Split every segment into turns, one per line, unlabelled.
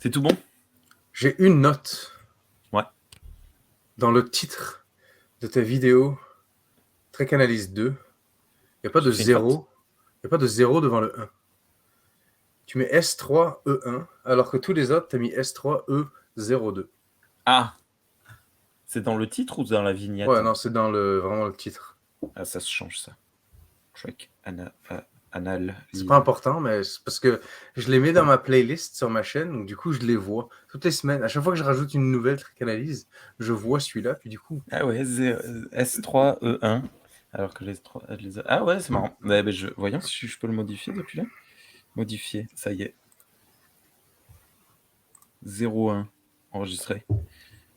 C'est tout bon?
J'ai une note
Ouais.
dans le titre de ta vidéo Trek Analyse 2. Il n'y a pas de
J'ai fait une faute.
0. Il n'y a pas de 0 devant le 1. Tu mets S3E1, alors que tous les autres, tu as mis S3E02.
Ah, c'est dans le titre ou dans la vignette?
Ouais, non, c'est dans vraiment le titre.
Ah, ça se change, ça. Trek Analyse.
C'est pas important, mais c'est parce que je les mets dans ma playlist sur ma chaîne, donc du coup, je les vois toutes les semaines. À chaque fois que je rajoute une nouvelle Trek Analyse, je vois celui-là, puis du coup...
Ah ouais, S3E1. Alors que Ah ouais, c'est marrant. Voyons si je peux le modifier depuis là. Modifier, ça y est. 01 enregistré.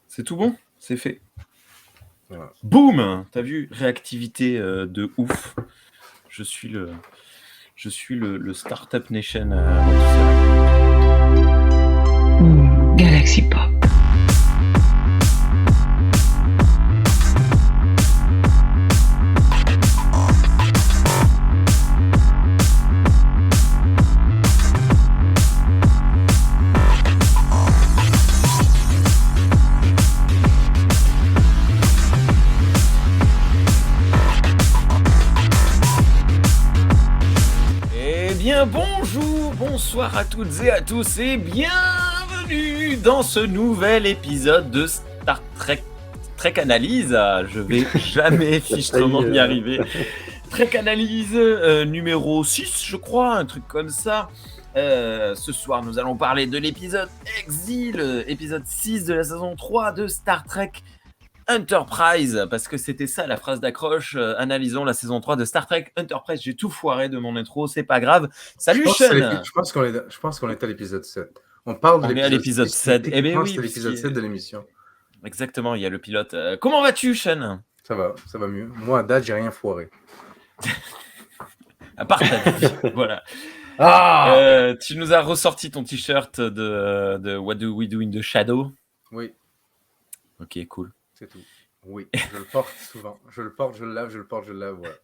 C'est tout bon, c'est fait.
Voilà.
Boum! T'as vu, réactivité de ouf. Je suis le Startup Nation moi tout seul.
Galaxy Pop.
Bonsoir à toutes et à tous et bienvenue dans ce nouvel épisode de Star Trek Analyse. Je vais jamais fichtrement y arriver. Trek Analyse numéro 6, je crois, un truc comme ça. Ce soir, nous allons parler de l'épisode Exil, épisode 6 de la saison 3 de Star Trek Enterprise, parce que c'était ça la phrase d'accroche. Analysons la saison 3 de Star Trek Enterprise. J'ai tout foiré de mon intro, c'est pas grave. Salut Sean.
Je pense qu'on est à l'épisode 7. On parle de
l'épisode 7.
Eh bien oui, c'est l'épisode 7 de l'émission.
Exactement, il y a le pilote. Comment vas-tu, Sean?
Ça va mieux. Moi, à date, j'ai rien foiré.
À part ta vie, voilà. Tu nous as ressorti ton t-shirt de What Do We Do in the Shadow?
Oui.
Ok, cool.
C'est tout. Oui, je le porte souvent. Je le porte, je le lave, je le porte, je le lave, voilà.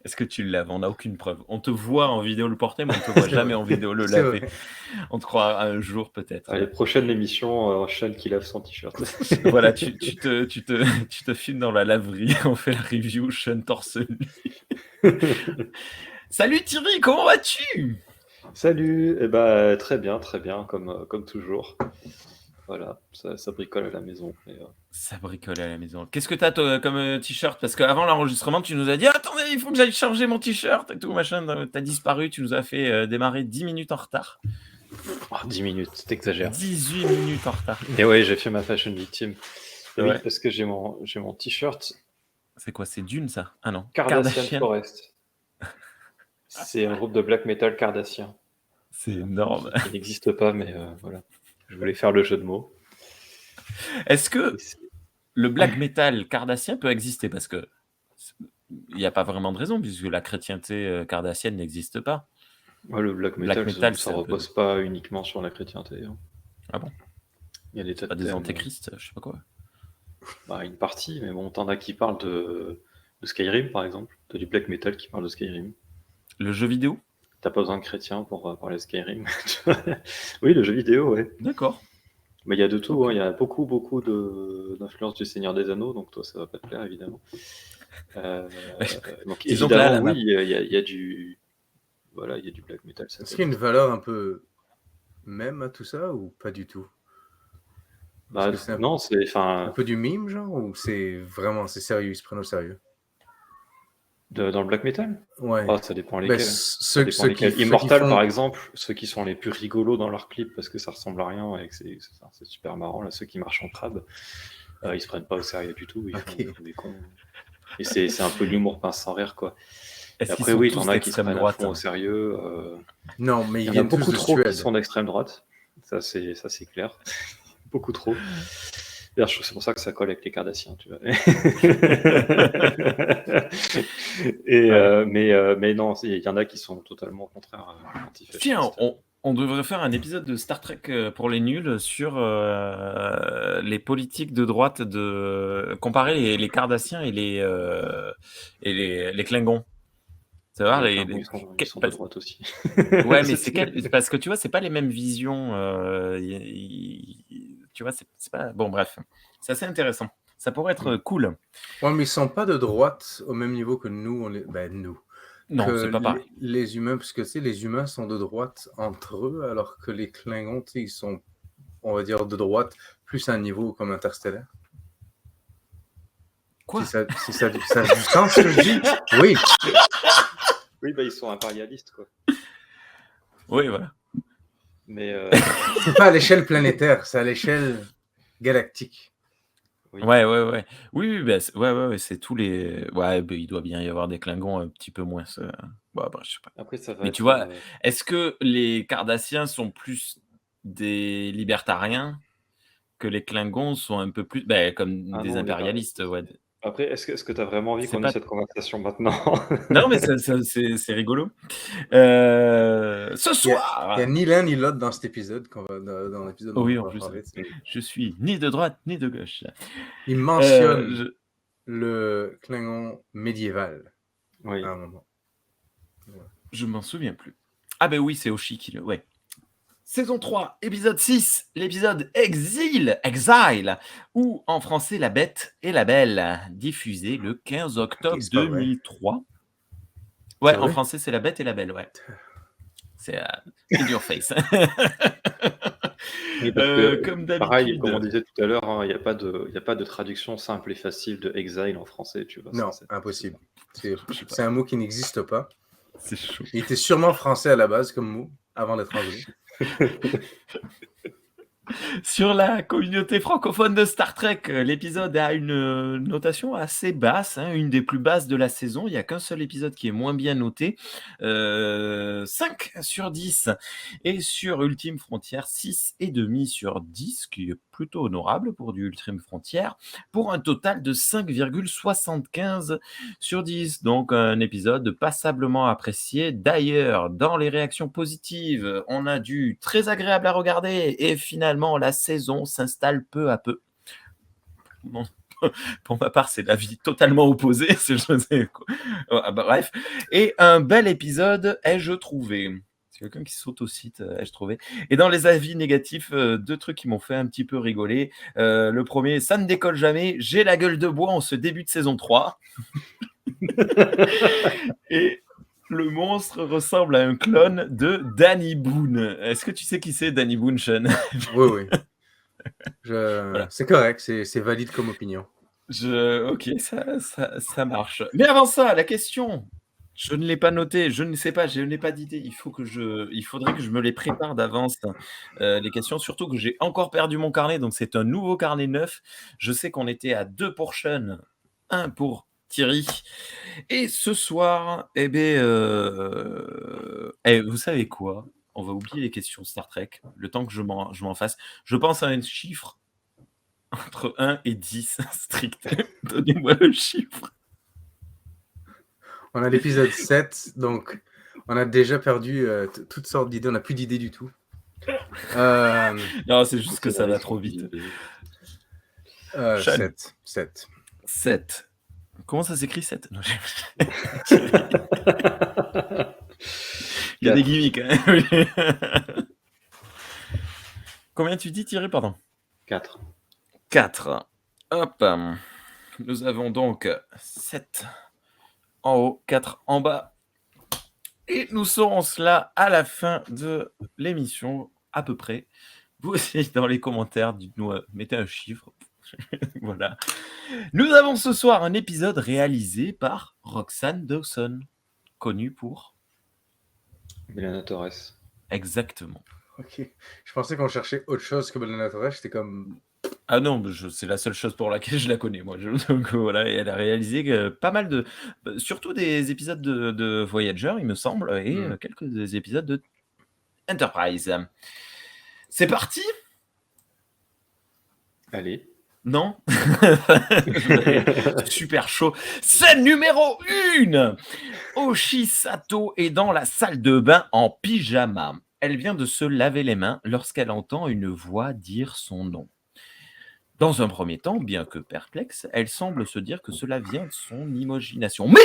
Est-ce que tu le laves? On n'a aucune preuve. On te voit en vidéo le porter, mais on ne te voit jamais en vidéo le laver. On te croira un jour peut-être.
Allez, prochaine émission, Sean qui lave son t-shirt.
Voilà, tu te filmes dans la laverie, on fait la review, Sean torse nu. Salut Thierry, comment vas-tu?
Salut, très bien, comme toujours. Voilà, ça bricole à la maison.
Ça bricole à la maison. Qu'est-ce que t'as comme t-shirt? Parce qu'avant l'enregistrement, tu nous as dit « Attendez, il faut que j'aille charger mon t-shirt » et tout, machin. T'as disparu, tu nous as fait démarrer 10 minutes en retard.
10 minutes, t'exagères.
18 minutes en retard.
Et ouais, j'ai fait ma fashion victime.
Ouais.
Oui, parce que j'ai mon t-shirt.
C'est quoi? C'est Dune, ça? Ah non.
Cardassian Forest. C'est un groupe de black metal cardassien.
C'est énorme.
Il n'existe pas, mais voilà. Je voulais faire le jeu de mots.
Est-ce que le black metal cardassien peut exister? Parce que il n'y a pas vraiment de raison, puisque la chrétienté cardassienne n'existe pas.
Ouais, le black metal ça ne repose pas uniquement sur la chrétienté. Hein.
Ah bon?
Il y a des tas
de des antéchrists, je sais pas quoi.
Une partie, mais bon, t'en as qui parlent de Skyrim, par exemple. T'as du black metal qui parle de Skyrim.
Le jeu vidéo?
T'as pas besoin de chrétiens pour parler de Skyrim. Oui, le jeu vidéo, ouais.
D'accord.
Mais il y a de tout, okay. Hein. Il y a beaucoup d'influence du Seigneur des Anneaux, donc toi, ça va pas te plaire, évidemment. Donc évidemment, oui, il y a du... Voilà, il y a du black metal.
Est-ce qu'il y a une valeur un peu même à tout ça, ou pas du tout?
Non, c'est...
un peu du mime, genre, ou c'est sérieux, ils se prennent au sérieux?
Dans le black metal?
Ouais.
Ça dépend lesquels. Immortal, par exemple, ceux qui sont les plus rigolos dans leurs clips parce que ça ressemble à rien et que c'est super marrant, là, ceux qui marchent en crabe, ils se prennent pas au sérieux du tout, ils font des cons. Et c'est un peu l'humour pince sans rire, quoi. Et après, oui, il y en a qui se prennent à fond au sérieux.
Non, mais
il y en a beaucoup trop qui sont d'extrême droite. Ça, c'est clair. Beaucoup trop. D'ailleurs, c'est pour ça que ça colle avec les Cardassiens, tu vois. Mais non, il y en a qui sont totalement contraires à l'antifascisme.
Tiens, on devrait faire un épisode de Star Trek pour les nuls sur les politiques de droite, comparer les Cardassiens et les Klingons. Savoir
Ils sont de droite aussi.
Ouais, mais c'est parce que tu vois, c'est pas les mêmes visions. Tu vois, c'est pas. Bon, bref, c'est assez intéressant. Ça pourrait être cool.
Ouais, mais ils sont pas de droite au même niveau que nous. Nous.
Non,
Que
c'est pas pareil.
les humains, parce que tu sais, les humains sont de droite entre eux, alors que les Klingons, tu sais, ils sont, on va dire, de droite, plus à un niveau comme interstellaire.
Quoi?
Si ça a du sens, ce que je dis? Oui.
Oui, bah, ils sont impérialistes, quoi.
Oui, voilà.
Mais
c'est pas à l'échelle planétaire, c'est à l'échelle galactique.
Oui. Ouais. Oui, bah, ouais, c'est tous les. Ouais, bah, il doit bien y avoir des Klingons un petit peu moins. Bon, bah, je sais pas.
Après, ça va
mais
être,
tu vois, est-ce que les Cardassiens sont plus des libertariens que les Klingons sont un peu plus comme des impérialistes? Ouais.
Après, est-ce que tu as vraiment envie qu'on ait cette conversation maintenant?
Non, mais c'est rigolo. Ce soir,
il y a ni l'un ni l'autre dans cet épisode dans l'épisode.
Oui, en plus, je suis ni de droite ni de gauche.
Il mentionne le Klingon médiéval.
Oui.
À un moment.
Ouais. Je m'en souviens plus. Ah ben oui, c'est Oshi qui le... Ouais. Saison 3, épisode 6, l'épisode Exile, ou en français La Bête et la Belle, diffusé le 15 octobre 2003. Ouais, en français c'est La Bête et la Belle, ouais. C'est in your face.
Oui, comme d'habitude. Pareil, comme on disait tout à l'heure, il n'y a pas de traduction simple et facile de Exile en français, tu vois.
Non, impossible. C'est un mot qui n'existe pas.
C'est chaud.
Il était sûrement français à la base comme mot, avant d'être anglais.
Sur la communauté francophone de Star Trek, l'épisode a une notation assez basse, une des plus basses de la saison. Il n'y a qu'un seul épisode qui est moins bien noté, 5 sur 10. Et sur Ultime Frontière, 6,5 sur 10, qui est plutôt honorable pour du Ultime Frontière, pour un total de 5,75 sur 10. Donc un épisode passablement apprécié. D'ailleurs, dans les réactions positives, on a du très agréable à regarder et finalement la saison s'installe peu à peu. Bon, pour ma part, c'est l'avis totalement opposé. Bref. Et un bel épisode, ai-je trouvé. C'est quelqu'un qui saute au site, ai-je trouvé. Et dans les avis négatifs, 2 trucs qui m'ont fait un petit peu rigoler. Le premier, ça ne décolle jamais. J'ai la gueule de bois en ce début de saison 3. Et le monstre ressemble à un clone de Danny Boone. Est-ce que tu sais qui c'est, Danny Boone, Sean?
Oui. Voilà. C'est correct, c'est valide comme opinion.
Ok, ça marche. Mais avant ça, la question. Je ne l'ai pas noté, je ne sais pas, je n'ai pas d'idée. Il faudrait que je me les prépare d'avance, les questions. Surtout que j'ai encore perdu mon carnet, donc c'est un nouveau carnet neuf. Je sais qu'on était à 2 pour Sean, 1 pour Thierry. Et ce soir, vous savez quoi? On va oublier les questions Star Trek, le temps que je m'en fasse. Je pense à un chiffre entre 1 et 10, strict. Donnez-moi le chiffre.
On a l'épisode 7, donc on a déjà perdu toutes sortes d'idées. On n'a plus d'idées du tout.
Non, c'est juste que ça va trop vite.
7.
Comment ça s'écrit 7? Non, il y a des gimmicks. Combien tu dis, Thierry? Pardon.
4.
4. Hop. Nous avons donc 7 en haut, 4 en bas. Et nous saurons cela à la fin de l'émission, à peu près. Vous aussi, dans les commentaires, dites-nous, mettez un chiffre. Voilà. Nous avons ce soir un épisode réalisé par Roxanne Dawson, connue pour
B'Elanna Torres.
Exactement.
Ok. Je pensais qu'on cherchait autre chose que B'Elanna Torres. J'étais comme...
Ah non, c'est la seule chose pour laquelle je la connais, moi. Donc voilà, et elle a réalisé pas mal de... Surtout des épisodes de Voyager, il me semble, et quelques épisodes de Enterprise. C'est parti?
Allez.
Non. Super chaud. Scène numéro 1. Oshi Sato est dans la salle de bain en pyjama. Elle vient de se laver les mains lorsqu'elle entend une voix dire son nom. Dans un premier temps, bien que perplexe, elle semble se dire que cela vient de son imagination. Mais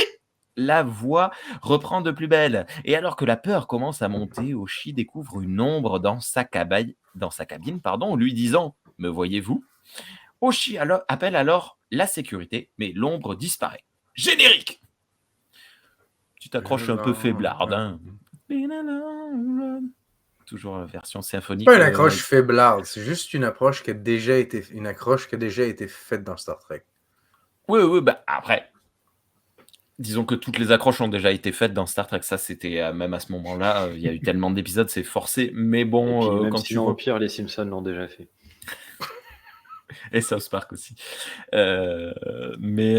la voix reprend de plus belle. Et alors que la peur commence à monter, Oshi découvre une ombre dans sa cabine, lui disant « Me voyez-vous » Oshi appelle alors la sécurité, mais l'ombre disparaît. Générique. Tu t'accroches un peu faiblarde. Hein. Toujours la version symphonique.
C'est pas une accroche faiblarde, c'est juste une accroche qui a déjà été faite dans Star Trek.
Oui, bah après, disons que toutes les accroches ont déjà été faites dans Star Trek. Ça, c'était même à ce moment-là, il y a eu tellement d'épisodes, c'est forcé. Mais bon,
et puis, même
quand
sinon, au pire, les Simpsons l'ont déjà fait.
Et South Park aussi. Mais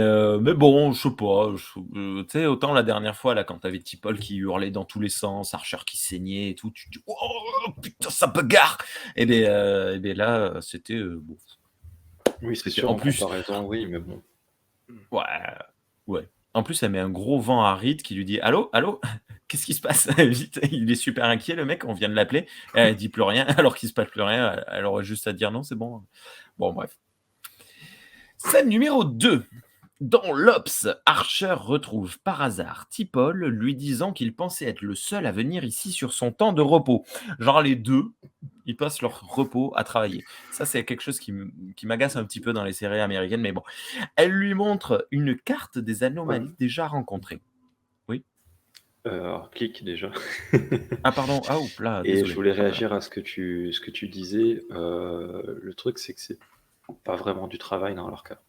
bon, je sais pas. Tu sais, autant la dernière fois, là, quand t'avais T'Pol qui hurlait dans tous les sens, Archer qui saignait et tout, tu te dis oh putain, ça bagarre. Et bien là, c'était bon.
Oui, c'est sûr. En plus, comparaison, oui, mais bon.
Ouais. En plus, elle met un gros vent à Reed qui lui dit allô, qu'est-ce qui se passe? Vite, il est super inquiet, le mec. On vient de l'appeler. Elle dit plus rien, alors qu'il se passe plus rien. Elle aurait juste à dire non, c'est bon. Bon, bref. Scène numéro 2. Dans l'Ops, Archer retrouve par hasard T'Pol lui disant qu'il pensait être le seul à venir ici sur son temps de repos. Genre les deux, ils passent leur repos à travailler. Ça, c'est quelque chose qui m'agace un petit peu dans les séries américaines, mais bon. Elle lui montre une carte des anomalies déjà rencontrées. Oui.
Alors, clique déjà.
Ah pardon, oups là.
Et je voulais réagir à ce que tu disais. Le truc, c'est que c'est pas vraiment du travail dans leur cas.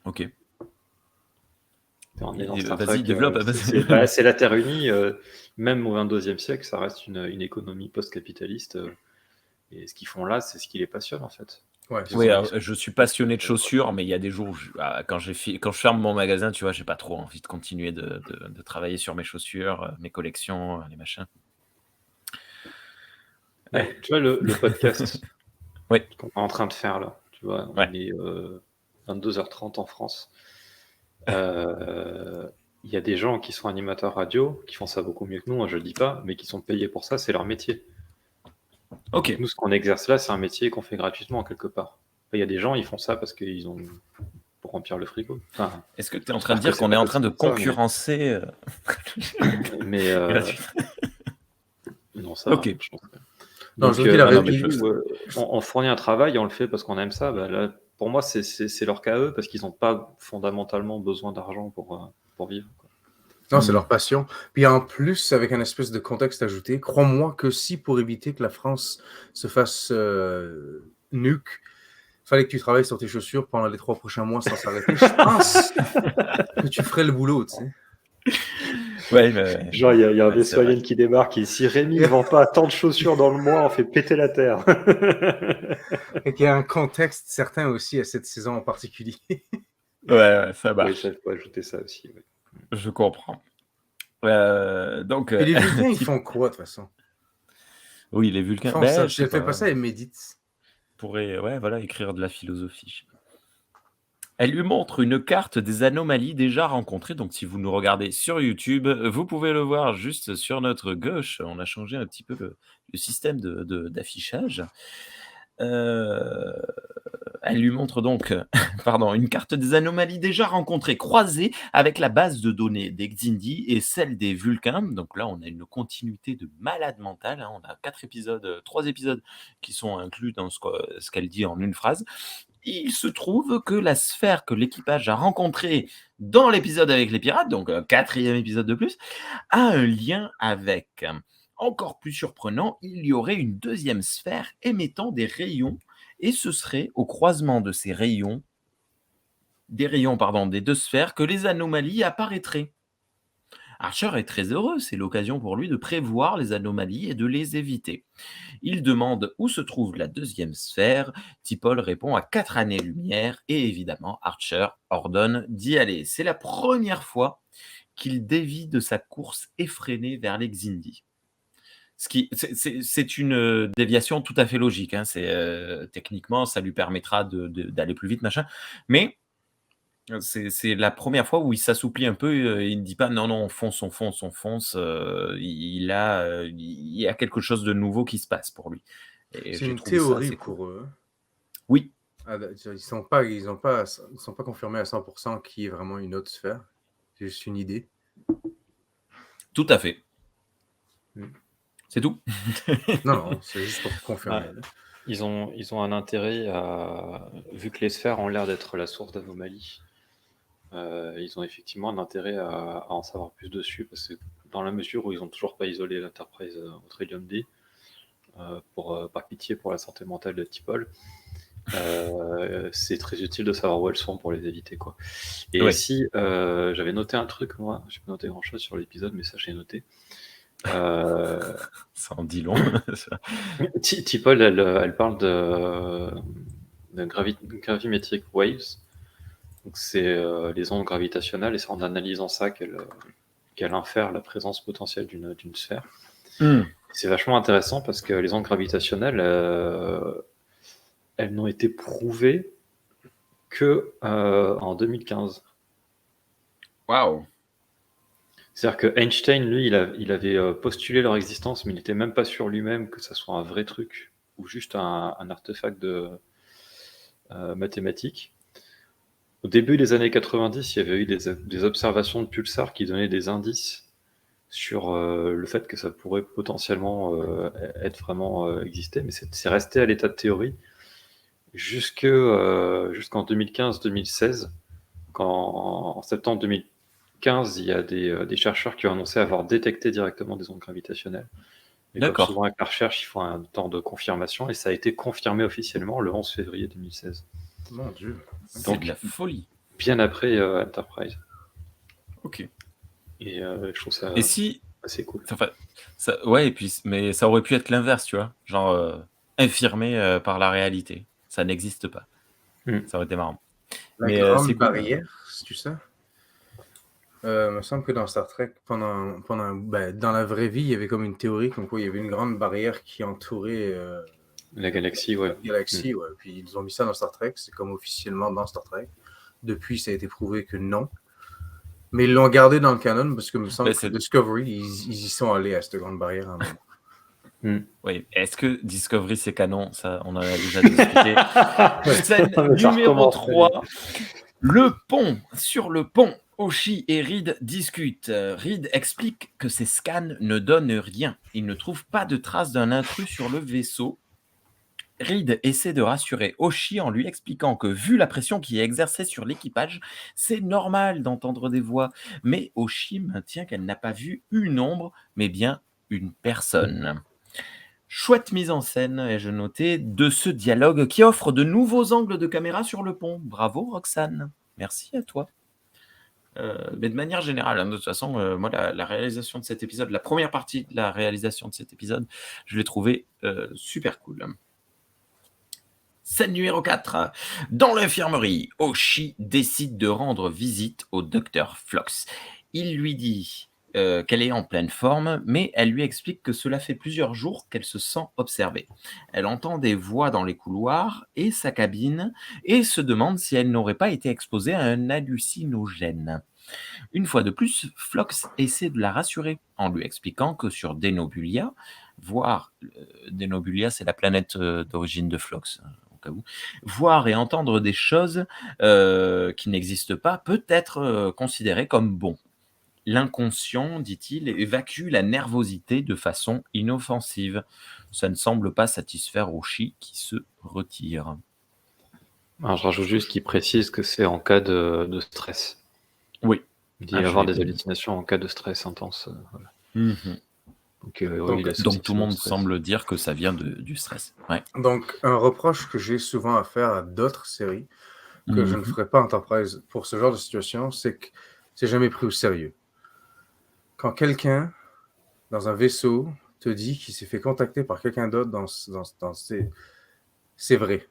Ok.
Vas-y, développe. C'est la Terre unie. Même au XXIe siècle, ça reste une économie post-capitaliste. Et ce qu'ils font là, c'est ce qui les passionne, en fait.
Ouais,
oui, alors, je suis passionné de chaussures, mais il y a des jours où quand je ferme mon magasin, tu vois, j'ai pas trop envie de continuer de travailler sur mes chaussures, mes collections, les machins.
Ouais. Tu vois, le podcast
oui.
qu'on est en train de faire là, tu vois, on est 22h30 en France. Il y a des gens qui sont animateurs radio, qui font ça beaucoup mieux que nous, je le dis pas, mais qui sont payés pour ça, c'est leur métier.
Ok.
Donc nous, ce qu'on exerce là, c'est un métier qu'on fait gratuitement quelque part. Il y a des gens, ils font ça parce qu'ils ont pour remplir le frigo. Enfin,
est-ce que tu es en train de dire qu'on est en train de concurrencer
mais non, ça.
Ok.
Je pense que...
Non,
on fournit un travail et on le fait parce qu'on aime ça. Bah, là, pour moi, c'est leur cas eux parce qu'ils n'ont pas fondamentalement besoin d'argent pour vivre. Quoi.
Non, c'est leur passion. Puis en plus, avec un espèce de contexte ajouté, crois-moi que si pour éviter que la France se fasse nuque, fallait que tu travailles sur tes chaussures pendant les 3 prochains mois sans s'arrêter, je pense que tu ferais le boulot, tu sais.
Ouais, mais...
Genre, il y a un vaisseau alien qui débarque et si Rémi ne vend pas tant de chaussures dans le mois, on fait péter la terre.
Et qu'il y a un contexte certain aussi à cette saison en particulier.
Ouais, ça marche.
Oui, il faut ajouter ça aussi. Ouais.
Je comprends. Donc,
et les Vulcains, ils font quoi de toute façon?
Oui, les Vulcains.
Je ne fais pas ça, ils méditent.
Pourraient, écrire de la philosophie. Elle lui montre une carte des anomalies déjà rencontrées. Donc, si vous nous regardez sur YouTube, vous pouvez le voir juste sur notre gauche. On a changé un petit peu le système d'affichage. Elle lui montre donc une carte des anomalies déjà rencontrées, croisée avec la base de données des Xindi et celle des Vulcains. Donc là, on a une continuité de malade mental. On a 3 épisodes qui sont inclus dans ce qu'elle dit en une phrase. Il se trouve que la sphère que l'équipage a rencontrée dans l'épisode avec les pirates, donc 4e épisode de plus, a un lien avec. Encore plus surprenant, il y aurait une 2e sphère émettant des rayons, et ce serait au croisement de ces rayons, des 2 sphères, que les anomalies apparaîtraient. Archer est très heureux, c'est l'occasion pour lui de prévoir les anomalies et de les éviter. Il demande où se trouve la 2e sphère. T'Pol répond à 4 années-lumière et évidemment, Archer ordonne d'y aller. C'est la première fois qu'il dévie de sa course effrénée vers les Xindi. C'est une déviation tout à fait logique. Hein. Techniquement, ça lui permettra d'aller plus vite, machin. Mais c'est la première fois où il s'assouplit un peu. Il ne dit pas non, on fonce. Il y a quelque chose de nouveau qui se passe pour lui.
C'est une théorie pour eux.
Oui.
Ils sont pas confirmés à 100% qui est vraiment une autre sphère. C'est juste une idée.
Tout à fait. C'est tout.
Non, c'est juste pour confirmer.
Ils ont un intérêt vu que les sphères ont l'air d'être la source d'anomalies. Ils ont effectivement un intérêt à en savoir plus dessus, parce que dans la mesure où ils n'ont toujours pas isolé l'Enterprise au Trillium D, par pitié pour la santé mentale de T'Pol, c'est très utile de savoir où elles sont pour les éviter, quoi. Et aussi, j'avais noté un truc, moi, j'ai pas noté grand chose sur l'épisode, mais ça j'ai noté.
Ça en dit long.
T'Pol, elle parle de gravimetric waves. Donc c'est les ondes gravitationnelles, et c'est en analysant ça qu'elle infère la présence potentielle d'une sphère. C'est vachement intéressant parce que les ondes gravitationnelles, elles n'ont été prouvées que en 2015.
Waouh!
C'est-à-dire que Einstein, lui, il avait postulé leur existence, mais il n'était même pas sûr lui-même que ça soit un vrai truc ou juste un artefact de mathématiques. Au début des années 90, il y avait eu des observations de pulsars qui donnaient des indices sur le fait que ça pourrait potentiellement être vraiment exister, mais c'est resté à l'état de théorie jusqu'en 2015-2016, quand en septembre 2015, il y a des chercheurs qui ont annoncé avoir détecté directement des ondes gravitationnelles. Et comme souvent avec la recherche, il faut un temps de confirmation, et ça a été confirmé officiellement le 11 février 2016.
Mon Dieu.
C'est de la folie.
Bien après Enterprise.
Ok.
Et je trouve ça assez cool.
Enfin, et puis, mais ça aurait pu être l'inverse, tu vois. Genre, infirmé par la réalité. Ça n'existe pas. Ça aurait été marrant.
La grande barrière, tu sais. Il me semble que dans Star Trek, dans la vraie vie, il y avait comme une théorie comme quoi il y avait une grande barrière qui entourait
la galaxie, ouais.
La galaxie, ouais. Puis ils ont mis ça dans Star Trek, c'est comme officiellement dans Star Trek. Depuis, ça a été prouvé que non. Mais ils l'ont gardé dans le canon parce que me semble que Discovery, ils y sont allés à cette grande barrière à un moment.
Oui, est-ce que Discovery c'est canon? Ça, on en a déjà discuté. Scène numéro 3. Sur le pont, Hoshi et Reed discutent. Reed explique que ces scans ne donnent rien. Il ne trouve pas de traces d'un intrus sur le vaisseau. Reed essaie de rassurer Hoshi en lui expliquant que vu la pression qui est exercée sur l'équipage, c'est normal d'entendre des voix. Mais Hoshi maintient qu'elle n'a pas vu une ombre, mais bien une personne. Chouette mise en scène, ai-je noté, de ce dialogue qui offre de nouveaux angles de caméra sur le pont. Bravo Roxane, merci à toi. Mais de manière générale, de toute façon, moi la réalisation de cet épisode, la première partie de la réalisation de cet épisode, je l'ai trouvé super cool. Scène numéro 4. Dans l'infirmerie, Hoshi décide de rendre visite au docteur Phlox. Il lui dit qu'elle est en pleine forme, mais elle lui explique que cela fait plusieurs jours qu'elle se sent observée. Elle entend des voix dans les couloirs et sa cabine et se demande si elle n'aurait pas été exposée à un hallucinogène. Une fois de plus, Phlox essaie de la rassurer en lui expliquant que sur Denobulia, Denobulia c'est la planète d'origine de Phlox, voir et entendre des choses qui n'existent pas peut être considéré comme bon. L'inconscient, dit-il, évacue la nervosité de façon inoffensive. Ça ne semble pas satisfaire Hoshi qui se retire.
Alors, je rajoute juste qu'il précise que c'est en cas de stress.
Oui.
Il dit avoir des hallucinations en cas de stress intense. Voilà.
Donc tout le monde semble dire que ça vient du stress. Ouais.
Donc un reproche que j'ai souvent à faire à d'autres séries, que je ne ferai pas Enterprise pour ce genre de situation, c'est que c'est jamais pris au sérieux. Quand quelqu'un, dans un vaisseau, te dit qu'il s'est fait contacter par quelqu'un d'autre c'est vrai.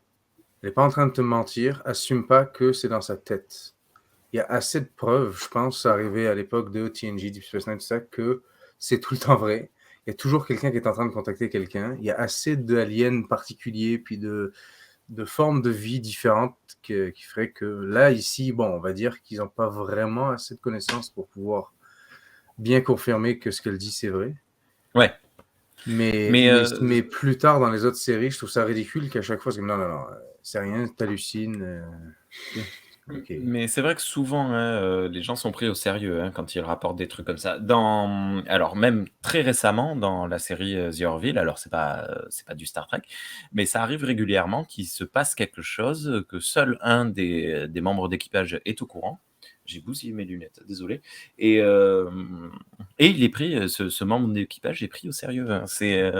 Elle n'est pas en train de te mentir, assume pas que c'est dans sa tête. Il y a assez de preuves, je pense, arrivé à l'époque de TNG, Deep Space Nine, tout ça, que c'est tout le temps vrai. Il y a toujours quelqu'un qui est en train de contacter quelqu'un. Il y a assez d'aliens particuliers, puis de formes de vie différentes qui feraient que là, ici, bon, on va dire qu'ils n'ont pas vraiment assez de connaissances pour pouvoir bien confirmer que ce qu'elle dit, c'est vrai.
Ouais.
Mais plus tard, dans les autres séries, je trouve ça ridicule qu'à chaque fois, c'est comme non, c'est rien, t'hallucines. Okay.
Mais c'est vrai que souvent, les gens sont pris au sérieux quand ils rapportent des trucs comme ça. Alors même très récemment dans la série The Orville, alors c'est pas du Star Trek, mais ça arrive régulièrement qu'il se passe quelque chose, que seul un des membres d'équipage est au courant. J'ai bousillé mes lunettes, désolé. Et il est pris, ce membre d'équipage est pris au sérieux. C'est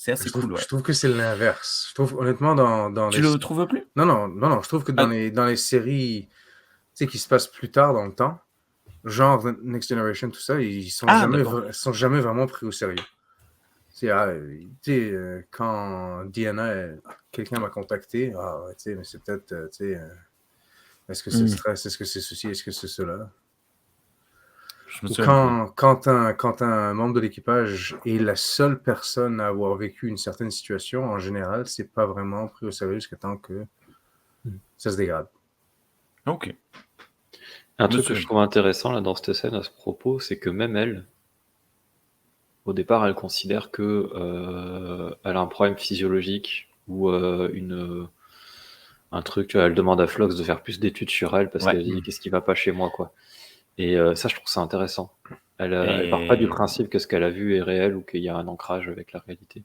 assez cool.
Je trouve que c'est l'inverse. Je trouve honnêtement dans
Tu le trouves plus?
Non. Je trouve que dans les séries, tu sais, qui se passent plus tard dans le temps, genre Next Generation, tout ça, ils sont jamais vraiment pris au sérieux. Quand Diana, quelqu'un m'a contacté, mais c'est peut-être, est-ce que c'est stress, est-ce que c'est ceci, est-ce que c'est cela? Quand un membre de l'équipage est la seule personne à avoir vécu une certaine situation, en général, c'est pas vraiment pris au sérieux jusqu'à temps que ça se dégrade.
Ok.
Un truc que je trouve intéressant là dans cette scène à ce propos, c'est que même elle, au départ, elle considère que elle a un problème physiologique ou un truc. Elle demande à Phlox de faire plus d'études sur elle parce qu'elle dit qu'est-ce qui va pas chez moi, quoi. Et ça, je trouve ça intéressant. Elle part pas du principe que ce qu'elle a vu est réel ou qu'il y a un ancrage avec la réalité.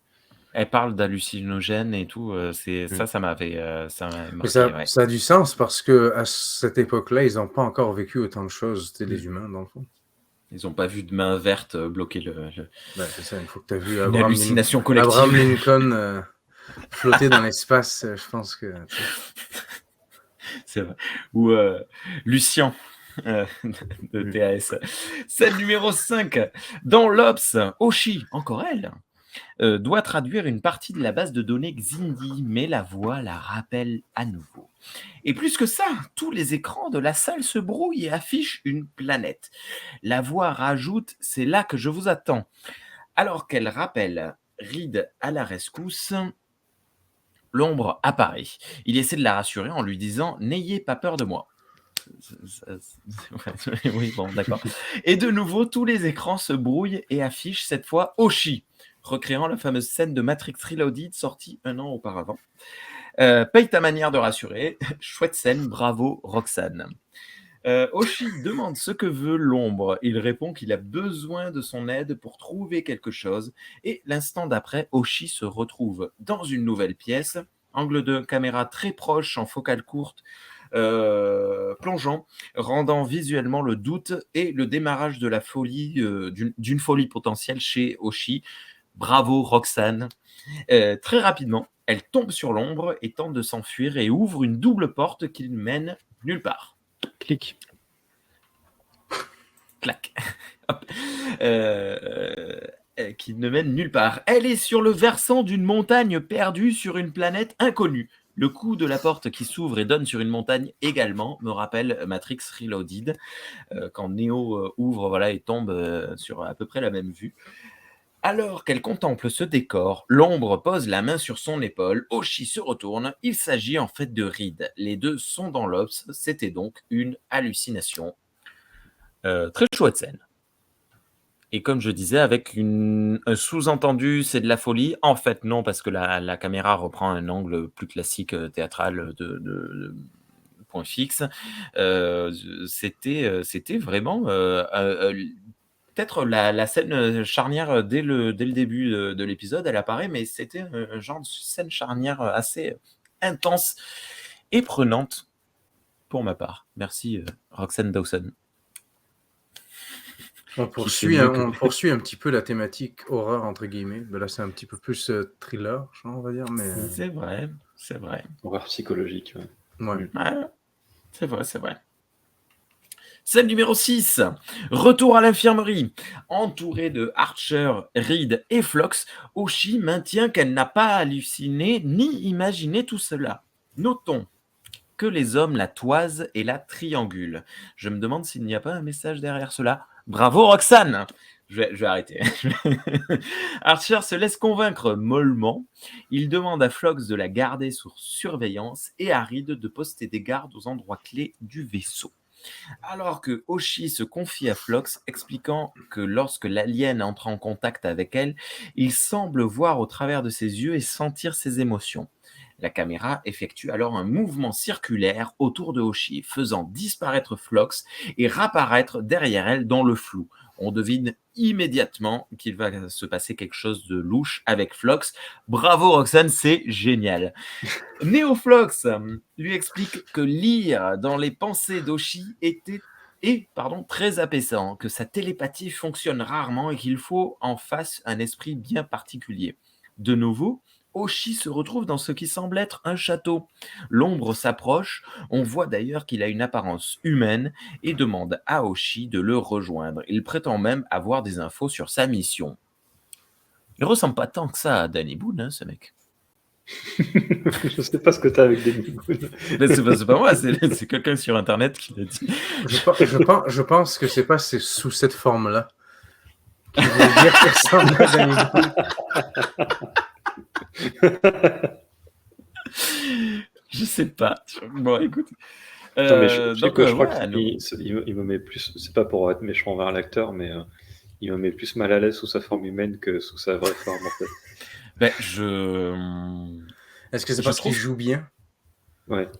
Elle parle d'hallucinogènes et tout. Ça m'avait marqué.
Ça a du sens parce que à cette époque-là, ils n'ont pas encore vécu autant de choses, les humains, dans le fond.
Ils n'ont pas vu de main verte bloquer le...
c'est ça, il faut que tu as vu
une hallucination collective.
Abraham Lincoln flotter dans l'espace, je pense que...
C'est vrai. Ou Lucien de TAS. Scène numéro 5. Dans l'Obs, Oshi, encore elle, doit traduire une partie de la base de données Xindi, mais la voix la rappelle à nouveau. Et plus que ça, tous les écrans de la salle se brouillent et affichent une planète. La voix rajoute « C'est là que je vous attends ». Alors qu'elle rappelle Reed à la rescousse, l'ombre apparaît. Il essaie de la rassurer en lui disant « N'ayez pas peur de moi ». Oui, bon, d'accord. Et de nouveau, tous les écrans se brouillent et affichent cette fois Oshi, recréant la fameuse scène de Matrix Reloaded sortie 1 an auparavant. Paye ta manière de rassurer. Chouette scène, bravo Roxane. Oshi demande ce que veut l'ombre. Il répond qu'il a besoin de son aide pour trouver quelque chose. Et l'instant d'après, Oshi se retrouve dans une nouvelle pièce. Angle de caméra très proche, en focale courte, plongeant, rendant visuellement le doute et le démarrage de la folie, d'une folie potentielle chez Oshi. Bravo Roxane. Très rapidement, elle tombe sur l'ombre et tente de s'enfuir et ouvre une double porte qui ne mène nulle part.
Clic.
Clac. Hop. Qui ne mène nulle part. Elle est sur le versant d'une montagne perdue sur une planète inconnue. Le coup de la porte qui s'ouvre et donne sur une montagne également me rappelle Matrix Reloaded, quand Neo ouvre et tombe sur à peu près la même vue. Alors qu'elle contemple ce décor, l'ombre pose la main sur son épaule, Oshi se retourne, il s'agit en fait de Reed. Les deux sont dans l'Obs, c'était donc une hallucination. Très chouette scène. Et comme je disais, avec un sous-entendu, c'est de la folie. En fait, non, parce que la caméra reprend un angle plus classique théâtral de point fixe. C'était vraiment peut-être la scène charnière dès le début de l'épisode. Elle apparaît, mais c'était un genre de scène charnière assez intense et prenante pour ma part. Merci Roxane Dawson.
On poursuit un petit peu la thématique horreur, entre guillemets. Là, c'est un petit peu plus thriller, on va dire. Mais...
C'est vrai.
Horreur psychologique.
Ouais.
C'est vrai. Scène numéro 6. Retour à l'infirmerie. Entourée de Archer, Reed et Phlox, Oshi maintient qu'elle n'a pas halluciné ni imaginé tout cela. Notons que les hommes la toisent et la triangulent. Je me demande s'il n'y a pas un message derrière cela. Bravo Roxane. Je vais arrêter. Archer se laisse convaincre mollement. Il demande à Phlox de la garder sous surveillance et à Reed de poster des gardes aux endroits clés du vaisseau. Alors que Oshi se confie à Phlox, expliquant que lorsque l'alien entre en contact avec elle, il semble voir au travers de ses yeux et sentir ses émotions. La caméra effectue alors un mouvement circulaire autour de Hoshi, faisant disparaître Phlox et réapparaître derrière elle dans le flou. On devine immédiatement qu'il va se passer quelque chose de louche avec Phlox. Bravo Roxane, c'est génial. Néophlox lui explique que lire dans les pensées d'Hoshi est très apaisant, que sa télépathie fonctionne rarement et qu'il faut en face un esprit bien particulier. De nouveau, Hoshi se retrouve dans ce qui semble être un château. L'ombre s'approche, on voit d'ailleurs qu'il a une apparence humaine et demande à Hoshi de le rejoindre. Il prétend même avoir des infos sur sa mission. Il ressemble pas tant que ça à Danny Boone, ce mec.
Je sais pas ce que tu as avec Danny Boone.
C'est pas moi, c'est quelqu'un sur Internet qui l'a dit.
Je pense que c'est pas sous cette forme-là qu'il veut dire qu'il ressemble à Danny Boone.
Je sais pas. Bon, écoute.
Non, mais je crois qu'il me met plus. C'est pas pour être méchant envers l'acteur, mais il me met plus mal à l'aise sous sa forme humaine que sous sa vraie forme, en fait.
Est-ce que c'est parce qu'il joue bien?
Ouais.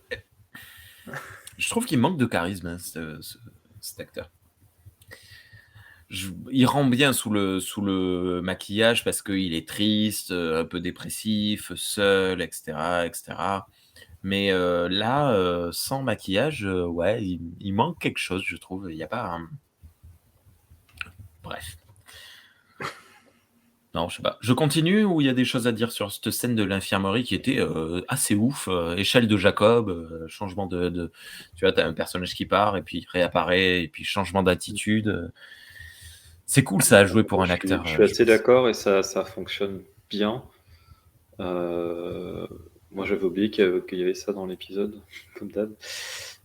Je trouve qu'il manque de charisme, cet acteur. Il rend bien sous le maquillage parce qu'il est triste, un peu dépressif, seul, etc. Mais là, sans maquillage, ouais, il manque quelque chose, je trouve. Il n'y a pas... Bref. Non, je sais pas. Je continue ou il y a des choses à dire sur cette scène de l'infirmerie qui était assez ouf, échelle de Jacob, changement de... Tu vois, tu as un personnage qui part et puis réapparaît, et puis changement d'attitude. C'est cool ça à jouer pour un acteur.
Je suis assez d'accord et ça fonctionne bien. Moi j'avais oublié qu'il y avait ça dans l'épisode, comme d'hab.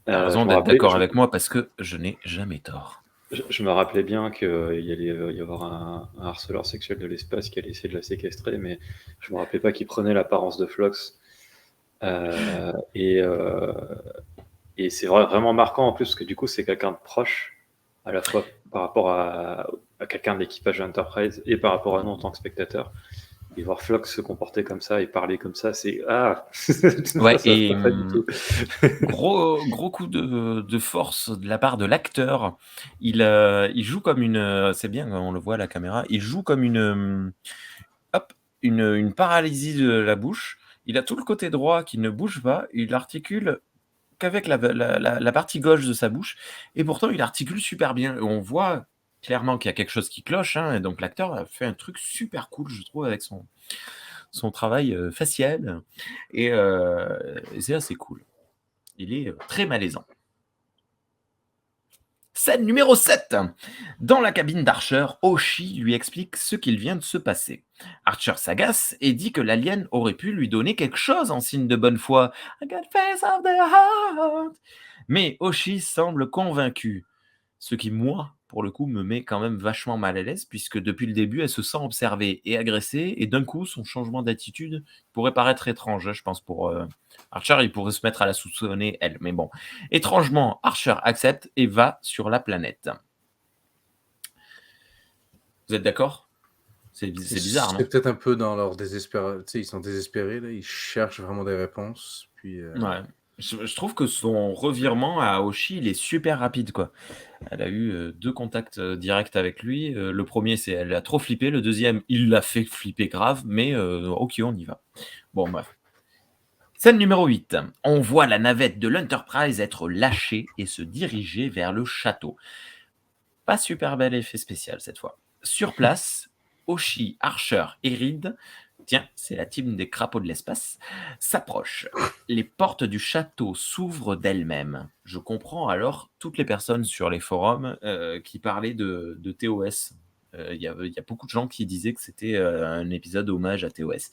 Tu as raison d'être d'accord avec moi parce que je n'ai jamais tort.
Je me rappelais bien qu'il allait y avoir un harceleur sexuel de l'espace qui allait essayer de la séquestrer, mais je me rappelais pas qu'il prenait l'apparence de Phlox. Et c'est vraiment marquant en plus, parce que du coup c'est quelqu'un de proche, à la fois par rapport à quelqu'un de l'équipage de l'Enterprise et par rapport à nous en tant que spectateur. Et voir Phlox se comporter comme ça et parler comme ça, c'est
ouais, et pas du tout. gros coup de force de la part de l'acteur. Il joue comme une, c'est bien, on le voit à la caméra. Il joue comme une paralysie de la bouche. Il a tout le côté droit qui ne bouge pas. Il articule qu'avec la partie gauche de sa bouche, et pourtant il articule super bien. On voit clairement qu'il y a quelque chose qui cloche, et donc l'acteur a fait un truc super cool, je trouve, avec son travail facial, et c'est assez cool. Il est très malaisant. Scène numéro 7. Dans la cabine d'Archer, Hoshi lui explique ce qu'il vient de se passer. Archer s'agace et dit que l'alien aurait pu lui donner quelque chose en signe de bonne foi. I got face of the heart. Mais Hoshi semble convaincu. Ce qui, moi, pour le coup, me met quand même vachement mal à l'aise, puisque depuis le début, elle se sent observée et agressée, et d'un coup, son changement d'attitude pourrait paraître étrange, je pense, pour Archer, il pourrait se mettre à la soupçonner, elle. Mais bon, étrangement, Archer accepte et va sur la planète. Vous êtes d'accord ? C'est bizarre, non ?
C'est peut-être un peu dans leur désespoir. Tu sais, ils sont désespérés, là. Ils cherchent vraiment des réponses. Puis,
Ouais. Je trouve que son revirement à Hoshi, il est super rapide, quoi. Elle a eu 2 contacts directs avec lui. Le premier, c'est elle a trop flippé. Le deuxième, il l'a fait flipper grave. Mais ok, on y va. Bon, bref. Scène numéro 8. On voit la navette de l'Enterprise être lâchée et se diriger vers le château. Pas super bel effet spécial cette fois. Sur place, Hoshi, Archer et Reed, tiens, c'est la team des crapauds de l'espace, s'approchent. Les portes du château s'ouvrent d'elles-mêmes. Je comprends alors toutes les personnes sur les forums qui parlaient de TOS. Il y a beaucoup de gens qui disaient que c'était un épisode hommage à TOS.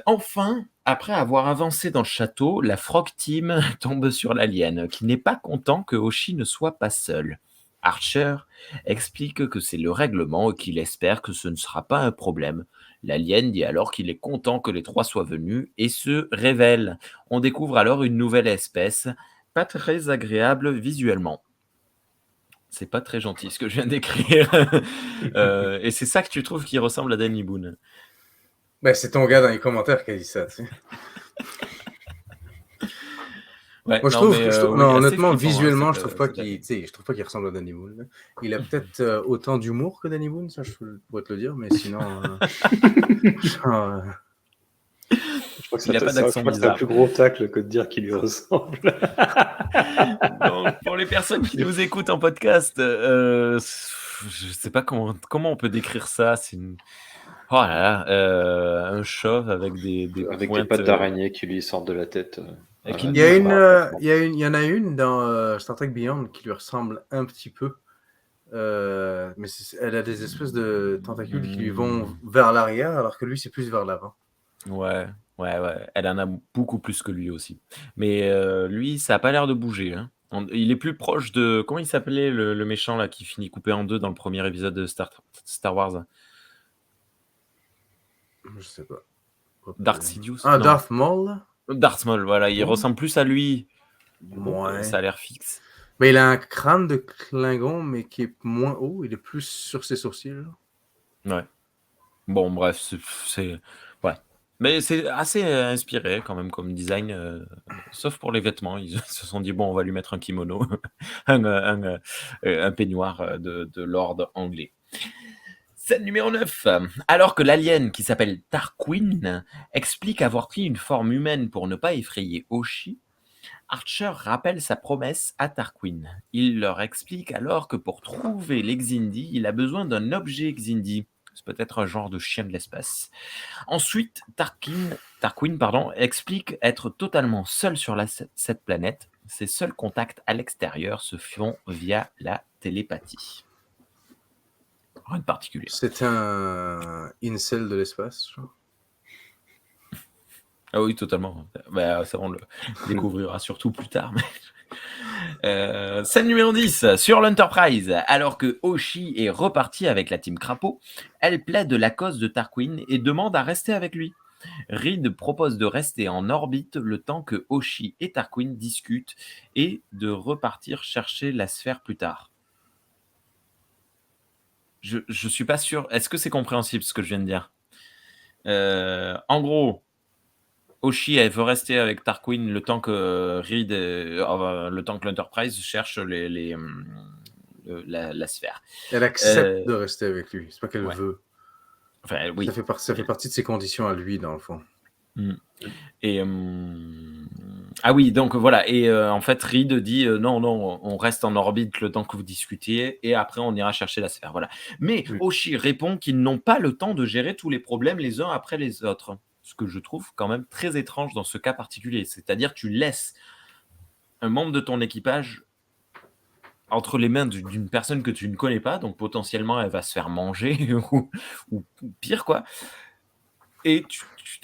Enfin, après avoir avancé dans le château, la Frog Team tombe sur l'alien, qui n'est pas content que Hoshi ne soit pas seul. Archer explique que c'est le règlement et qu'il espère que ce ne sera pas un problème. L'alien dit alors qu'il est content que les 3 soient venus et se révèle. On découvre alors une nouvelle espèce, pas très agréable visuellement. C'est pas très gentil ce que je viens d'écrire. Et c'est ça que tu trouves qui ressemble à Danny Boone.
Ben, c'est ton gars dans les commentaires qui a dit ça, tu sais.
Ouais,
Moi, honnêtement, visuellement, je trouve pas qu'il ressemble à Danny Boone. Là. Il a peut-être autant d'humour que Danny Boone, ça, je pourrais te le dire, mais sinon...
Je crois que
il n'a pas d'accent bizarre.
C'est un plus gros tacle que de dire qu'il lui ressemble.
Donc, pour les personnes qui nous écoutent en podcast, je sais pas comment on peut décrire ça. C'est une... Oh là là, un chauve avec des
pattes d'araignée qui lui sortent de la tête.
Il y en a une dans Star Trek Beyond qui lui ressemble un petit peu. Mais elle a des espèces de tentacules qui lui vont vers l'arrière, alors que lui, c'est plus vers l'avant.
Ouais. Elle en a beaucoup plus que lui aussi. Mais lui, ça n'a pas l'air de bouger. Hein. Il est plus proche de... Comment il s'appelait le méchant là qui finit coupé en deux dans le premier épisode de Star Wars?
Je sais pas.
Darth Sidious.
Darth Maul.
Darth Maul, voilà. Il ressemble plus à lui.
Ouais.
Ça a l'air fixe.
Mais il a un crâne de Klingon, mais qui est moins haut. Il est plus sur ses sourcils.
Ouais. Bon, bref, c'est... Ouais. Mais c'est assez inspiré quand même comme design, sauf pour les vêtements. Ils se sont dit, bon, on va lui mettre un kimono, un peignoir de lord anglais. Scène numéro 9. Alors que l'alien qui s'appelle Tarquin explique avoir pris une forme humaine pour ne pas effrayer Hoshi, Archer rappelle sa promesse à Tarquin. Il leur explique alors que pour trouver les Xindi, il a besoin d'un objet Xindi. C'est peut-être un genre de chien de l'espace. Ensuite, Tarquin explique être totalement seul sur cette planète. Ses seuls contacts à l'extérieur se font via la télépathie. Rien de particulier.
C'est un incel de l'espace, je crois.
Ah oui, totalement. Bah, ça, on le découvrira surtout plus tard. Scène numéro 10. Sur l'Enterprise, alors que Hoshi est reparti avec la team Crapaud, elle plaide la cause de Tarquin et demande à rester avec lui. Reed propose de rester en orbite le temps que Hoshi et Tarquin discutent et de repartir chercher la sphère plus tard. Je suis pas sûr. Est-ce que c'est compréhensible ce que je viens de dire? En gros, Hoshi, elle veut rester avec Tarquin le temps que Reed, le temps que l'Enterprise cherche la sphère.
Elle accepte de rester avec lui. C'est pas qu'elle veut.
Enfin, oui.
Ça fait partie de ses conditions à lui, dans le fond.
Et ah oui, donc voilà. Et en fait, Reed dit non, on reste en orbite le temps que vous discutiez, et après on ira chercher la sphère. Voilà. Mais Hoshi répond qu'ils n'ont pas le temps de gérer tous les problèmes les uns après les autres. Ce que je trouve quand même très étrange dans ce cas particulier. C'est-à-dire, tu laisses un membre de ton équipage entre les mains d'une personne que tu ne connais pas, donc potentiellement elle va se faire manger ou pire, quoi. Et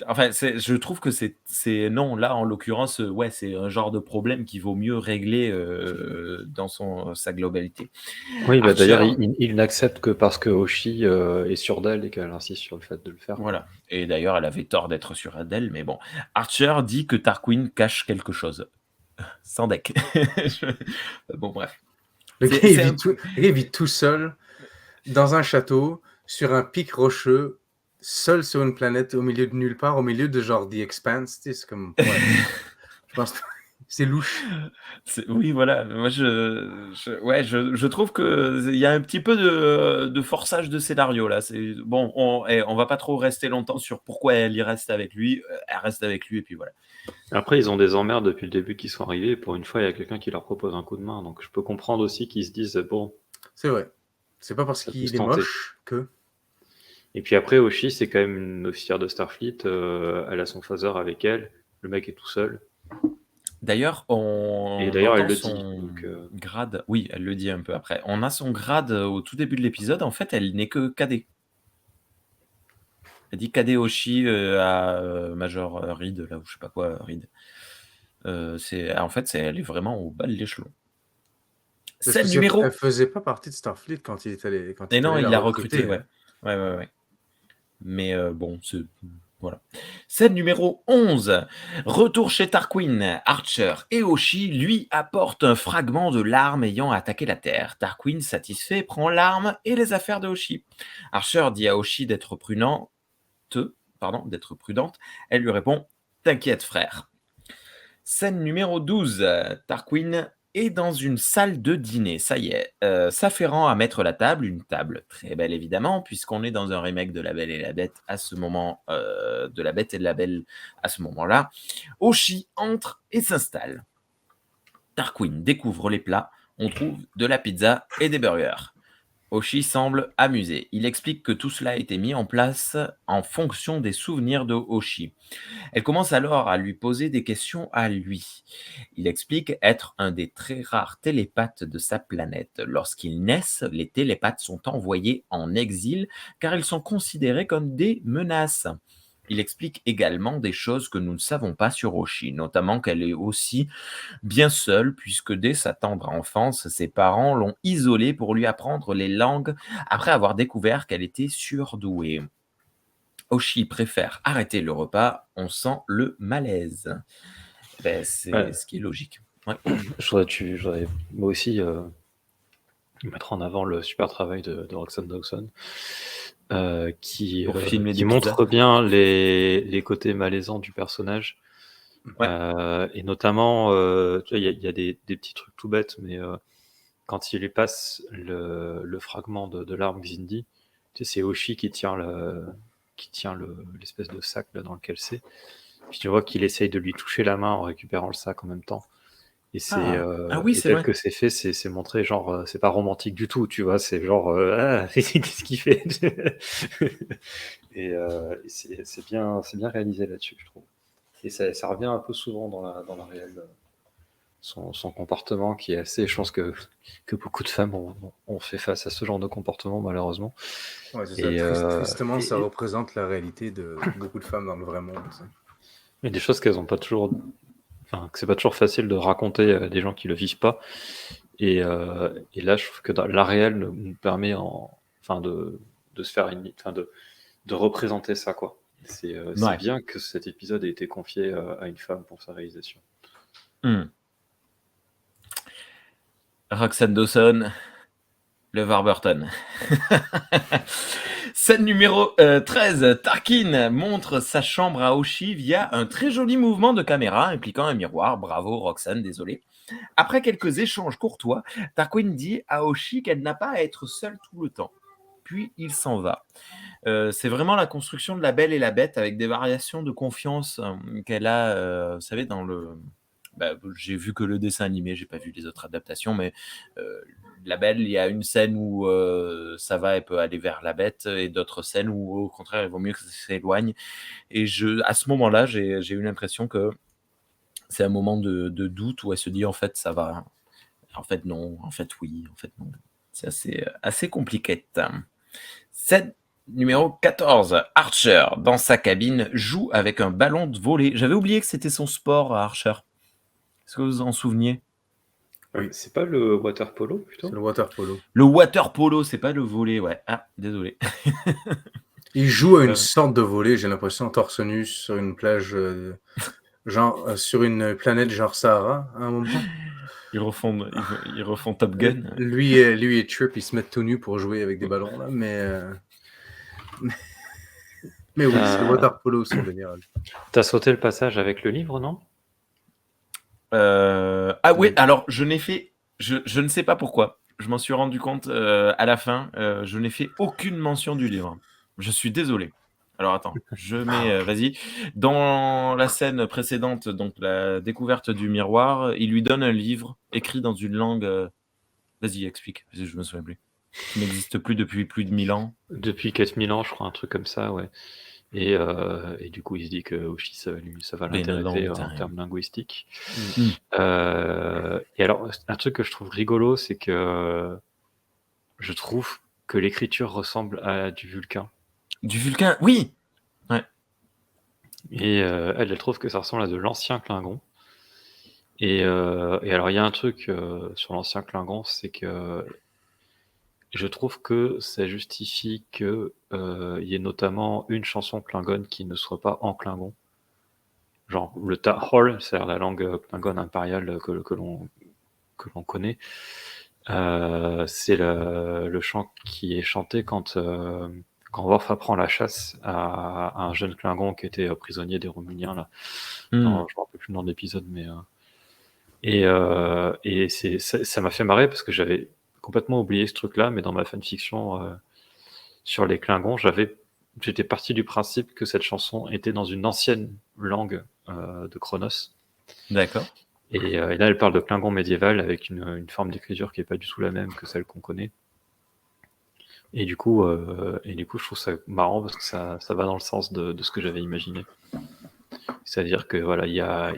enfin, je trouve que c'est non, là en l'occurrence, c'est un genre de problème qu'il vaut mieux régler dans sa globalité.
Oui, d'ailleurs, il n'accepte que parce que Hoshi est sûre d'elle et qu'elle insiste sur le fait de le faire.
Voilà. Et d'ailleurs, elle avait tort d'être sûre d'elle, mais bon. Archer dit que Tarquin cache quelque chose. Sans deck. Bon, bref.
Le gars, il vit tout seul dans un château, sur un pic rocheux, seul sur une planète au milieu de nulle part, au milieu de genre The Expanse. C'est comme... Ouais. Je pense que c'est louche.
Oui, voilà. Moi, je trouve qu'il y a un petit peu de forçage de scénario là. Bon, on va pas trop rester longtemps sur pourquoi elle y reste avec lui. Elle reste avec lui et puis voilà.
Après, ils ont des emmerdes depuis le début qui sont arrivés. Pour une fois, il y a quelqu'un qui leur propose un coup de main. Donc, je peux comprendre aussi qu'ils se disent bon.
C'est vrai. C'est pas parce qu'il est moche que.
Et puis après, Hoshi, c'est quand même une officière de Starfleet. Elle a son phaser avec elle. Le mec est tout seul.
D'ailleurs, elle
le
dit. Grade. Oui, elle le dit un peu après. On a son grade au tout début de l'épisode. En fait, elle n'est que cadet. Elle dit cadet Hoshi à Major Reed, là, ou je sais pas quoi, Reed. En fait, elle est vraiment au bas de l'échelon.
Scène numéro... Elle faisait pas partie de Starfleet quand il est allé.
Et non, il l'a recruté, ouais. Mais bon, voilà. Scène numéro 11. Retour chez Tarquin. Archer et Hoshi lui apportent un fragment de l'arme ayant attaqué la Terre. Tarquin, satisfait, prend l'arme et les affaires de Hoshi. Archer dit à Hoshi d'être prudent prudente. Elle lui répond « T'inquiète, frère ». Scène numéro 12. Tarquin est dans une salle de dîner. Ça y est, s'affairant à mettre la table, une table très belle évidemment, puisqu'on est dans un remake de La Belle et la Bête à ce moment, de La Bête et de la Belle à ce moment-là. Oshi entre et s'installe. Tarquin découvre les plats. On trouve de la pizza et des burgers. Oshi semble amusé. Il explique que tout cela a été mis en place en fonction des souvenirs de Oshi. Elle commence alors à lui poser des questions à lui. Il explique être un des très rares télépathes de sa planète. Lorsqu'ils naissent, les télépathes sont envoyés en exil car ils sont considérés comme des menaces. Il explique également des choses que nous ne savons pas sur Oshi, notamment qu'elle est aussi bien seule puisque dès sa tendre enfance, ses parents l'ont isolée pour lui apprendre les langues après avoir découvert qu'elle était surdouée. Oshi préfère arrêter le repas, on sent le malaise. C'est ce qui est logique. Ouais.
Je voudrais moi aussi mettre en avant le super travail de Roxanne Dawson, qui montre bien les côtés malaisants du personnage. Ouais. Et notamment, il y a des petits trucs tout bêtes, mais quand il lui passe le fragment de l'arme Xindi, c'est Oshi qui tient l'espèce de sac là dans lequel c'est. Puis tu vois qu'il essaye de lui toucher la main en récupérant le sac en même temps. Et c'est tel que c'est fait, c'est montré genre c'est pas romantique du tout, tu vois, c'est genre qu'est-ce qu'il fait. Et c'est bien réalisé là-dessus, je trouve. Et ça revient un peu souvent dans la réelle. Son comportement qui est assez, je pense que beaucoup de femmes ont fait face à ce genre de comportement malheureusement.
Ouais, c'est ça. Tristement, ça représente la réalité de beaucoup de femmes dans le vrai monde. Ça.
Il y a des choses qu'elles ont pas toujours, que c'est pas toujours facile de raconter à des gens qui le vivent pas. Et là, je trouve que la réelle nous permet de se faire de représenter ça, quoi. C'est bien que cet épisode ait été confié à une femme pour sa réalisation.
Roxanne Dawson, LeVar Burton. Scène numéro 13. Tarquin montre sa chambre à Oshi via un très joli mouvement de caméra impliquant un miroir. Bravo Roxanne, désolé. Après quelques échanges courtois, Tarquin dit à Oshi qu'elle n'a pas à être seule tout le temps. Puis il s'en va. C'est vraiment la construction de La Belle et la Bête avec des variations de confiance qu'elle a, vous savez, dans le... j'ai vu que le dessin animé, j'ai pas vu les autres adaptations, mais La Belle, il y a une scène où ça va, elle peut aller vers la Bête, et d'autres scènes où au contraire, il vaut mieux que ça s'éloigne. Et à ce moment-là, j'ai eu l'impression que c'est un moment de doute où elle se dit en fait ça va, en fait non, en fait oui, en fait non. C'est assez compliqué. Scène numéro 14. Archer, dans sa cabine, joue avec un ballon de volley. J'avais oublié que c'était son sport, Archer. Est-ce que vous en souveniez?
Oui, c'est pas le water polo plutôt?
C'est le water polo.
Le water polo, c'est pas le volley, ouais. Ah, désolé.
Il joue à une sorte de volley, j'ai l'impression, torse nu sur une plage, sur une planète genre Sahara, à un moment.
Ils refont Top Gun.
Lui et Trip, ils se mettent tout nus pour jouer avec des ballons, là, mais oui, c'est le water polo, son délire.
T'as sauté le passage avec le livre, non?
Ah oui, alors je n'ai fait, je ne sais pas pourquoi. Je m'en suis rendu compte à la fin. Je n'ai fait aucune mention du livre. Je suis désolé. Alors attends, je mets, vas-y. Dans la scène précédente, donc la découverte du miroir, il lui donne un livre écrit dans une langue. Vas-y, explique. Je me souviens plus. Qui n'existe plus depuis plus de 1000 ans.
Depuis 4000 ans, je crois, un truc comme ça, ouais. Et du coup, il se dit que Oshi, ça va l'intéresser en termes linguistiques. Et alors, un truc que je trouve rigolo, c'est que je trouve que l'écriture ressemble à du Vulcain.
Du Vulcain, oui. Ouais.
Et elle trouve que ça ressemble à de l'ancien Klingon. Et alors, il y a un truc sur l'ancien Klingon, c'est que je trouve que ça justifie qu'il y ait notamment une chanson Klingon qui ne soit pas en Klingon. Genre le Tahol, c'est-à-dire la langue Klingon impériale que l'on connaît. C'est le chant qui est chanté quand quand Worf apprend la chasse à un jeune Klingon qui était prisonnier des Romuliens, là. Non, je me rappelle plus le nom de l'épisode, mais... Et ça m'a fait marrer parce que j'avais complètement oublié ce truc-là, mais dans ma fanfiction sur les Klingons, j'étais parti du principe que cette chanson était dans une ancienne langue de Chronos.
D'accord.
Et là, elle parle de Klingon médiéval avec une forme d'écriture qui n'est pas du tout la même que celle qu'on connaît. Et du coup, je trouve ça marrant parce que ça va dans le sens de ce que j'avais imaginé. C'est-à-dire que voilà, il y a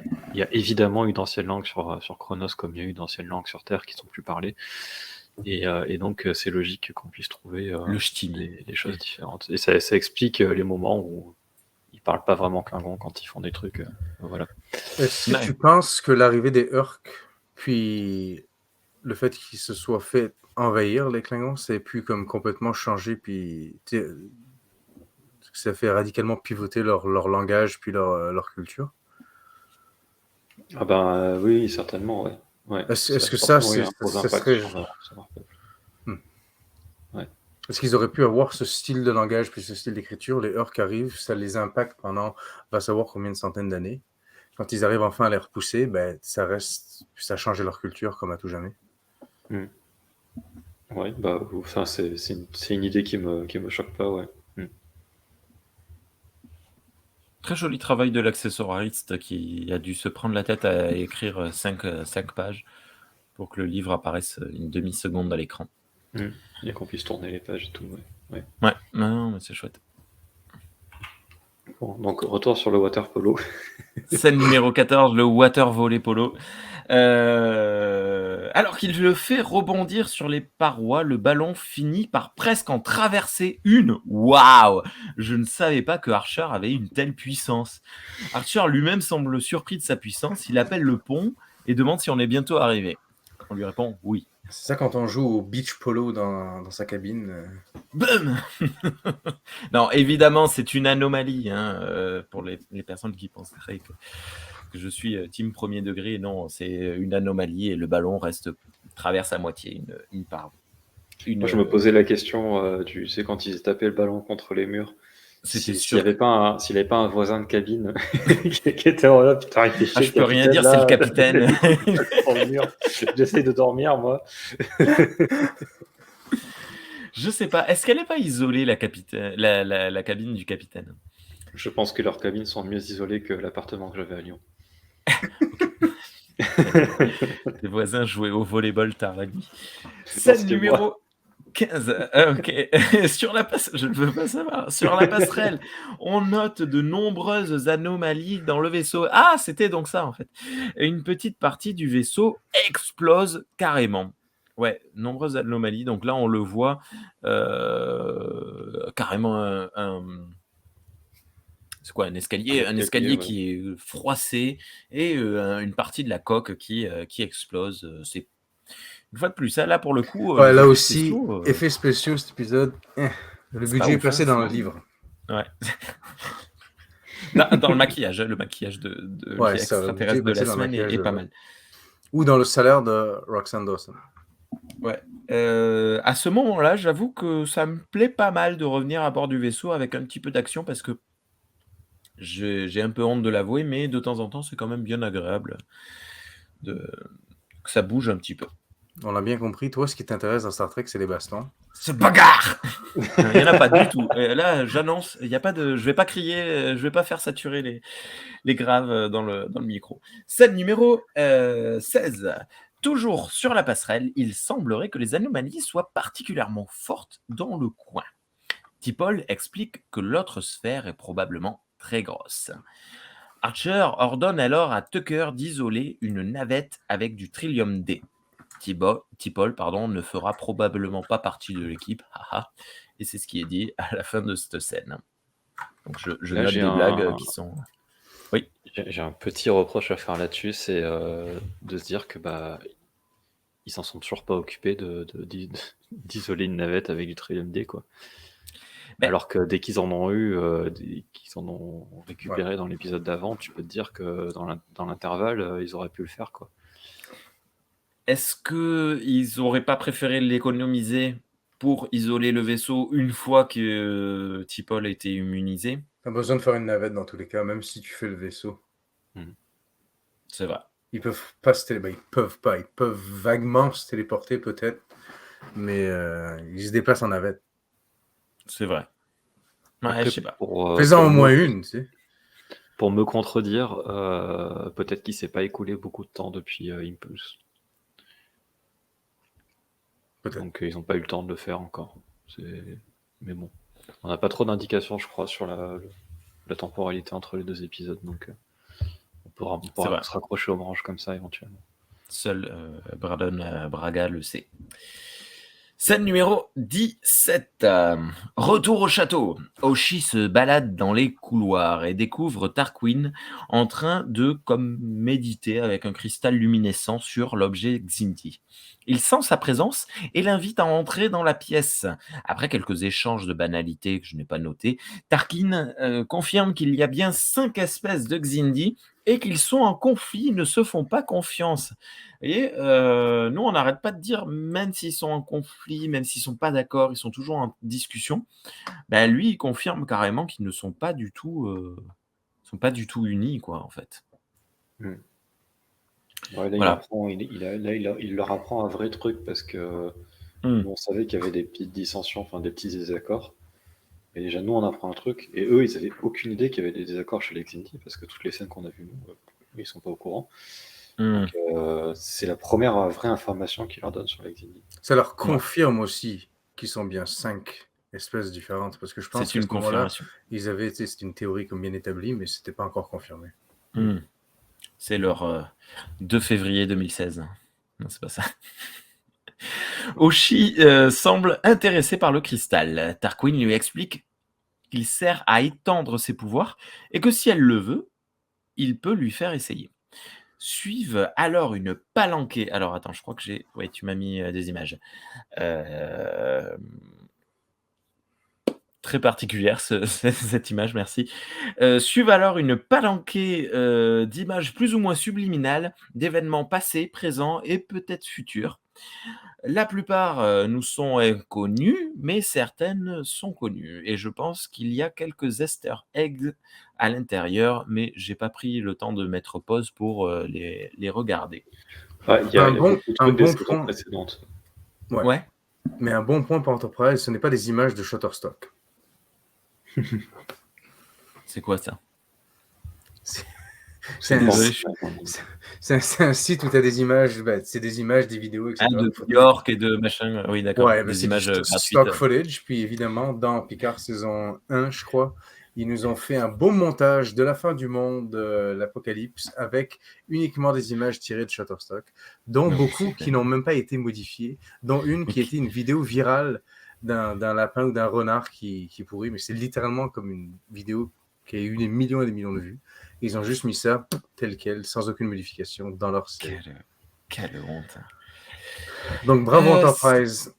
évidemment eu d'anciennes langues sur Chronos comme il y a eu d'anciennes langues sur Terre qui sont plus parlées. Et donc c'est logique qu'on puisse trouver des choses différentes. Et ça explique les moments où ils parlent pas vraiment Klingon quand ils font des trucs. Voilà.
Est-ce que tu penses que l'arrivée des Urks, puis le fait qu'ils se soient fait envahir les Klingons, ça a pu comme complètement changer, puis ça fait radicalement pivoter leur langage puis leur culture?
Ah ben oui, certainement, ouais. Ouais.
Est-ce que ça serait... Ouais. Est-ce qu'ils auraient pu avoir ce style de langage puis ce style d'écriture? Les Urks arrivent, ça les impacte pendant, on va savoir combien de centaines d'années. Quand ils arrivent enfin à les repousser, ben, ça a changé leur culture comme à tout jamais.
Ouais, bah, enfin, c'est une idée qui me choque pas, ouais.
Très joli travail de l'accessoiriste qui a dû se prendre la tête à écrire 5 pages pour que le livre apparaisse une demi-seconde à l'écran.
Et qu'on puisse tourner les pages et tout, ouais.
Ouais, non, mais c'est chouette.
Bon, donc retour sur le water polo.
Scène numéro 14, le water volley polo. Alors qu'il le fait rebondir sur les parois, le ballon finit par presque en traverser une. Waouh! Je ne savais pas que Archer avait une telle puissance. Archer lui-même semble surpris de sa puissance. Il appelle le pont et demande si on est bientôt arrivé. On lui répond oui.
C'est ça quand on joue au beach polo dans sa cabine.
Boum! Non, évidemment, c'est une anomalie pour les personnes qui penseraient que je suis team premier degré. Non, c'est une anomalie et le ballon traverse à moitié une part.
Moi, je me posais la question, tu sais, quand ils tapaient le ballon contre les murs, s'il n'y avait pas un voisin de cabine qui était là, putain, il fait chier.
Je peux rien dire, c'est le capitaine.
J'essaie de dormir, moi.
Je sais pas. Est-ce qu'elle n'est pas isolée, la cabine du capitaine?
Je pense que leurs cabines sont mieux isolées que l'appartement que j'avais à Lyon.
Les voisins jouaient au volleyball tard la nuit. Scène numéro 15. Ok. Je ne veux pas savoir. Sur la passerelle, on note de nombreuses anomalies dans le vaisseau. Ah, c'était donc ça en fait. Une petite partie du vaisseau explose carrément. Ouais, nombreuses anomalies. Donc là, on le voit carrément c'est quoi, un escalier qui est froissé et une partie de la coque qui explose. C'est une fois de plus, ça là pour le coup.
Là aussi, effets spéciaux cet épisode. Le budget est passé dans le livre.
Ouais. dans le maquillage de l'extraterrestre de la semaine est pas mal.
Ou dans le salaire de Roxanne Dawson.
Ouais. À ce moment-là, j'avoue que ça me plaît pas mal de revenir à bord du vaisseau avec un petit peu d'action parce que j'ai un peu honte de l'avouer, mais de temps en temps, c'est quand même bien agréable que ça bouge un petit peu.
On l'a bien compris. Toi, ce qui t'intéresse dans Star Trek, c'est les bastons.
C'est bagarre. Il n'y en a pas du tout. Là, j'annonce, il y a pas de. Je vais pas crier, je vais pas faire saturer les graves dans le micro. Scène numéro 16. Toujours sur la passerelle, il semblerait que les anomalies soient particulièrement fortes dans le coin. T'Pol explique que l'autre sphère est probablement très grosse. Archer ordonne alors à Tucker d'isoler une navette avec du Trillium D. T'Pol ne fera probablement pas partie de l'équipe, et c'est ce qui est dit à la fin de cette scène. Donc je note des blagues qui sont... Oui.
J'ai un petit reproche à faire là-dessus, c'est de se dire que ils s'en sont toujours pas occupés d'isoler une navette avec du Trillium D, quoi. Alors que dès qu'ils en ont eu, qu'ils en ont récupéré dans l'épisode d'avant, tu peux te dire que dans l'intervalle, ils auraient pu le faire, quoi.
Est-ce qu'ils n'auraient pas préféré l'économiser pour isoler le vaisseau une fois que T'Pol a été immunisé.
T'as besoin de faire une navette dans tous les cas, même si tu fais le vaisseau.
C'est vrai.
Ils peuvent pas ils peuvent vaguement se téléporter peut-être, mais ils se déplacent en navette.
C'est vrai. Ouais, je sais pas.
Fais-en au moins une, tu sais.
Pour me contredire, peut-être qu'il s'est pas écoulé beaucoup de temps depuis Impulse.
Peut-être.
Donc ils n'ont pas eu le temps de le faire encore. Mais bon, on n'a pas trop d'indications, je crois, sur la temporalité entre les 2 épisodes, donc on pourra se raccrocher aux branches comme ça éventuellement.
Seul Brandon Braga le sait. Scène numéro 17. Retour au château. Oshi se balade dans les couloirs et découvre Tarquin en train de méditer avec un cristal luminescent sur l'objet Xindi. Il sent sa présence et l'invite à entrer dans la pièce. Après quelques échanges de banalités que je n'ai pas notés, Tarquin confirme qu'il y a bien 5 espèces de Xindi et qu'ils sont en conflit, ils ne se font pas confiance. Et nous, on n'arrête pas de dire, même s'ils sont en conflit, même s'ils ne sont pas d'accord, ils sont toujours en discussion. Ben, lui, il confirme carrément qu'ils ne sont pas du tout, unis, quoi, en fait.
Ouais, là, voilà. Il leur apprend un vrai truc parce que on savait qu'il y avait des petites dissensions, enfin des petits désaccords. Et déjà, nous, on apprend un truc. Et eux, ils n'avaient aucune idée qu'il y avait des désaccords chez les Xindi parce que toutes les scènes qu'on a vues, nous, ils ne sont pas au courant. Donc, c'est la première vraie information qu'ils leur donnent sur les Xindi.
Ça leur confirme aussi qu'ils sont bien 5 espèces différentes parce que je pense
c'est une confirmation.
Ils avaient, c'est une théorie comme bien établie, mais c'était pas encore confirmé.
C'est leur 2 février 2016. Non, c'est pas ça. Oshi semble intéressé par le cristal. Tarquin lui explique qu'il sert à étendre ses pouvoirs et que si elle le veut, il peut lui faire essayer. Suivent alors une palanquée. Alors attends, je crois que j'ai... Oui, tu m'as mis des images. Très particulière cette image, merci. Suivent alors une palanquée d'images plus ou moins subliminales d'événements passés, présents et peut-être futurs. La plupart nous sont inconnus, mais certaines sont connues. Et je pense qu'il y a quelques Easter eggs à l'intérieur, mais j'ai pas pris le temps de mettre pause pour les regarder.
Il y a un bon point précédente.
Ouais. Mais un bon point pour Enterprise, ce n'est pas des images de Shutterstock.
C'est quoi ça?
C'est un site où tu as des images, c'est des images, des vidéos, etc.
De New York et de machin, oui d'accord,
ouais,
des
c'est
images
du stock footage, puis évidemment, dans Picard saison 1, je crois, ils nous ont fait un beau montage de la fin du monde, l'apocalypse, avec uniquement des images tirées de Shutterstock, dont beaucoup qui n'ont même pas été modifiées, dont une qui était une vidéo virale d'un lapin ou d'un renard qui pourrit, mais c'est littéralement comme une vidéo qui a eu des millions et des millions de vues. Ils ont juste mis ça tel quel, sans aucune modification, dans leur série.
Quelle honte.
Donc bravo Enterprise.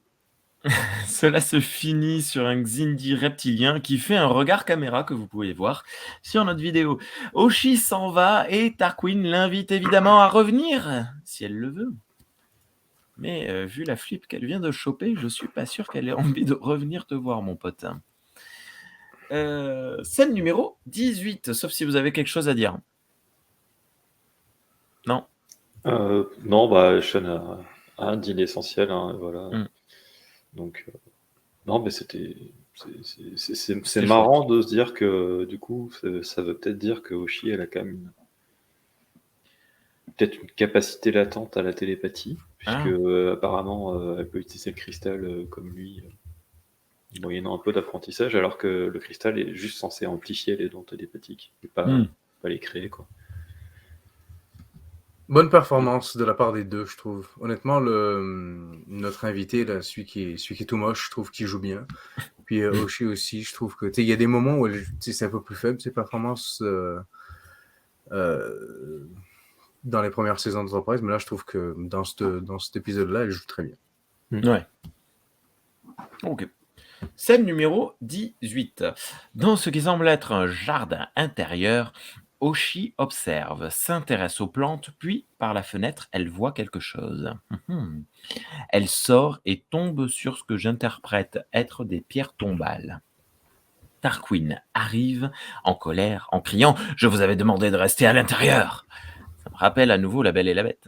Cela se finit sur un Xindi reptilien qui fait un regard caméra que vous pouvez voir sur notre vidéo. Oshi s'en va et Tarquin l'invite évidemment à revenir, si elle le veut. Mais vu la flip qu'elle vient de choper, je suis pas sûr qu'elle ait envie de revenir te voir, mon pote. Scène numéro 18, sauf si vous avez quelque chose à dire. Non.
Non, Sean a dit l'essentiel, hein, voilà. Donc, non, mais c'est marrant de se dire que du coup, ça veut peut-être dire que Oshi, elle a quand même peut-être une capacité latente à la télépathie, puisque apparemment, elle peut utiliser le cristal comme lui. Moyennant un peu d'apprentissage, alors que le cristal est juste censé amplifier les dons télépathiques, et pas les créer, quoi.
Bonne performance de la part des deux, je trouve. Honnêtement, notre invité, là, celui qui est tout moche, je trouve qu'il joue bien. Puis Oshi aussi, je trouve que il y a des moments où c'est un peu plus faible, ses performances dans les premières saisons d'Enterprise, mais là, je trouve que dans cet épisode-là, elle joue très bien.
Ouais. Ok. Scène numéro 18. Dans ce qui semble être un jardin intérieur, Oshi observe, s'intéresse aux plantes, puis, par la fenêtre, elle voit quelque chose. Elle sort et tombe sur ce que j'interprète être des pierres tombales. Tarquin arrive en colère, en criant « Je vous avais demandé de rester à l'intérieur !» Ça me rappelle à nouveau La Belle et la Bête.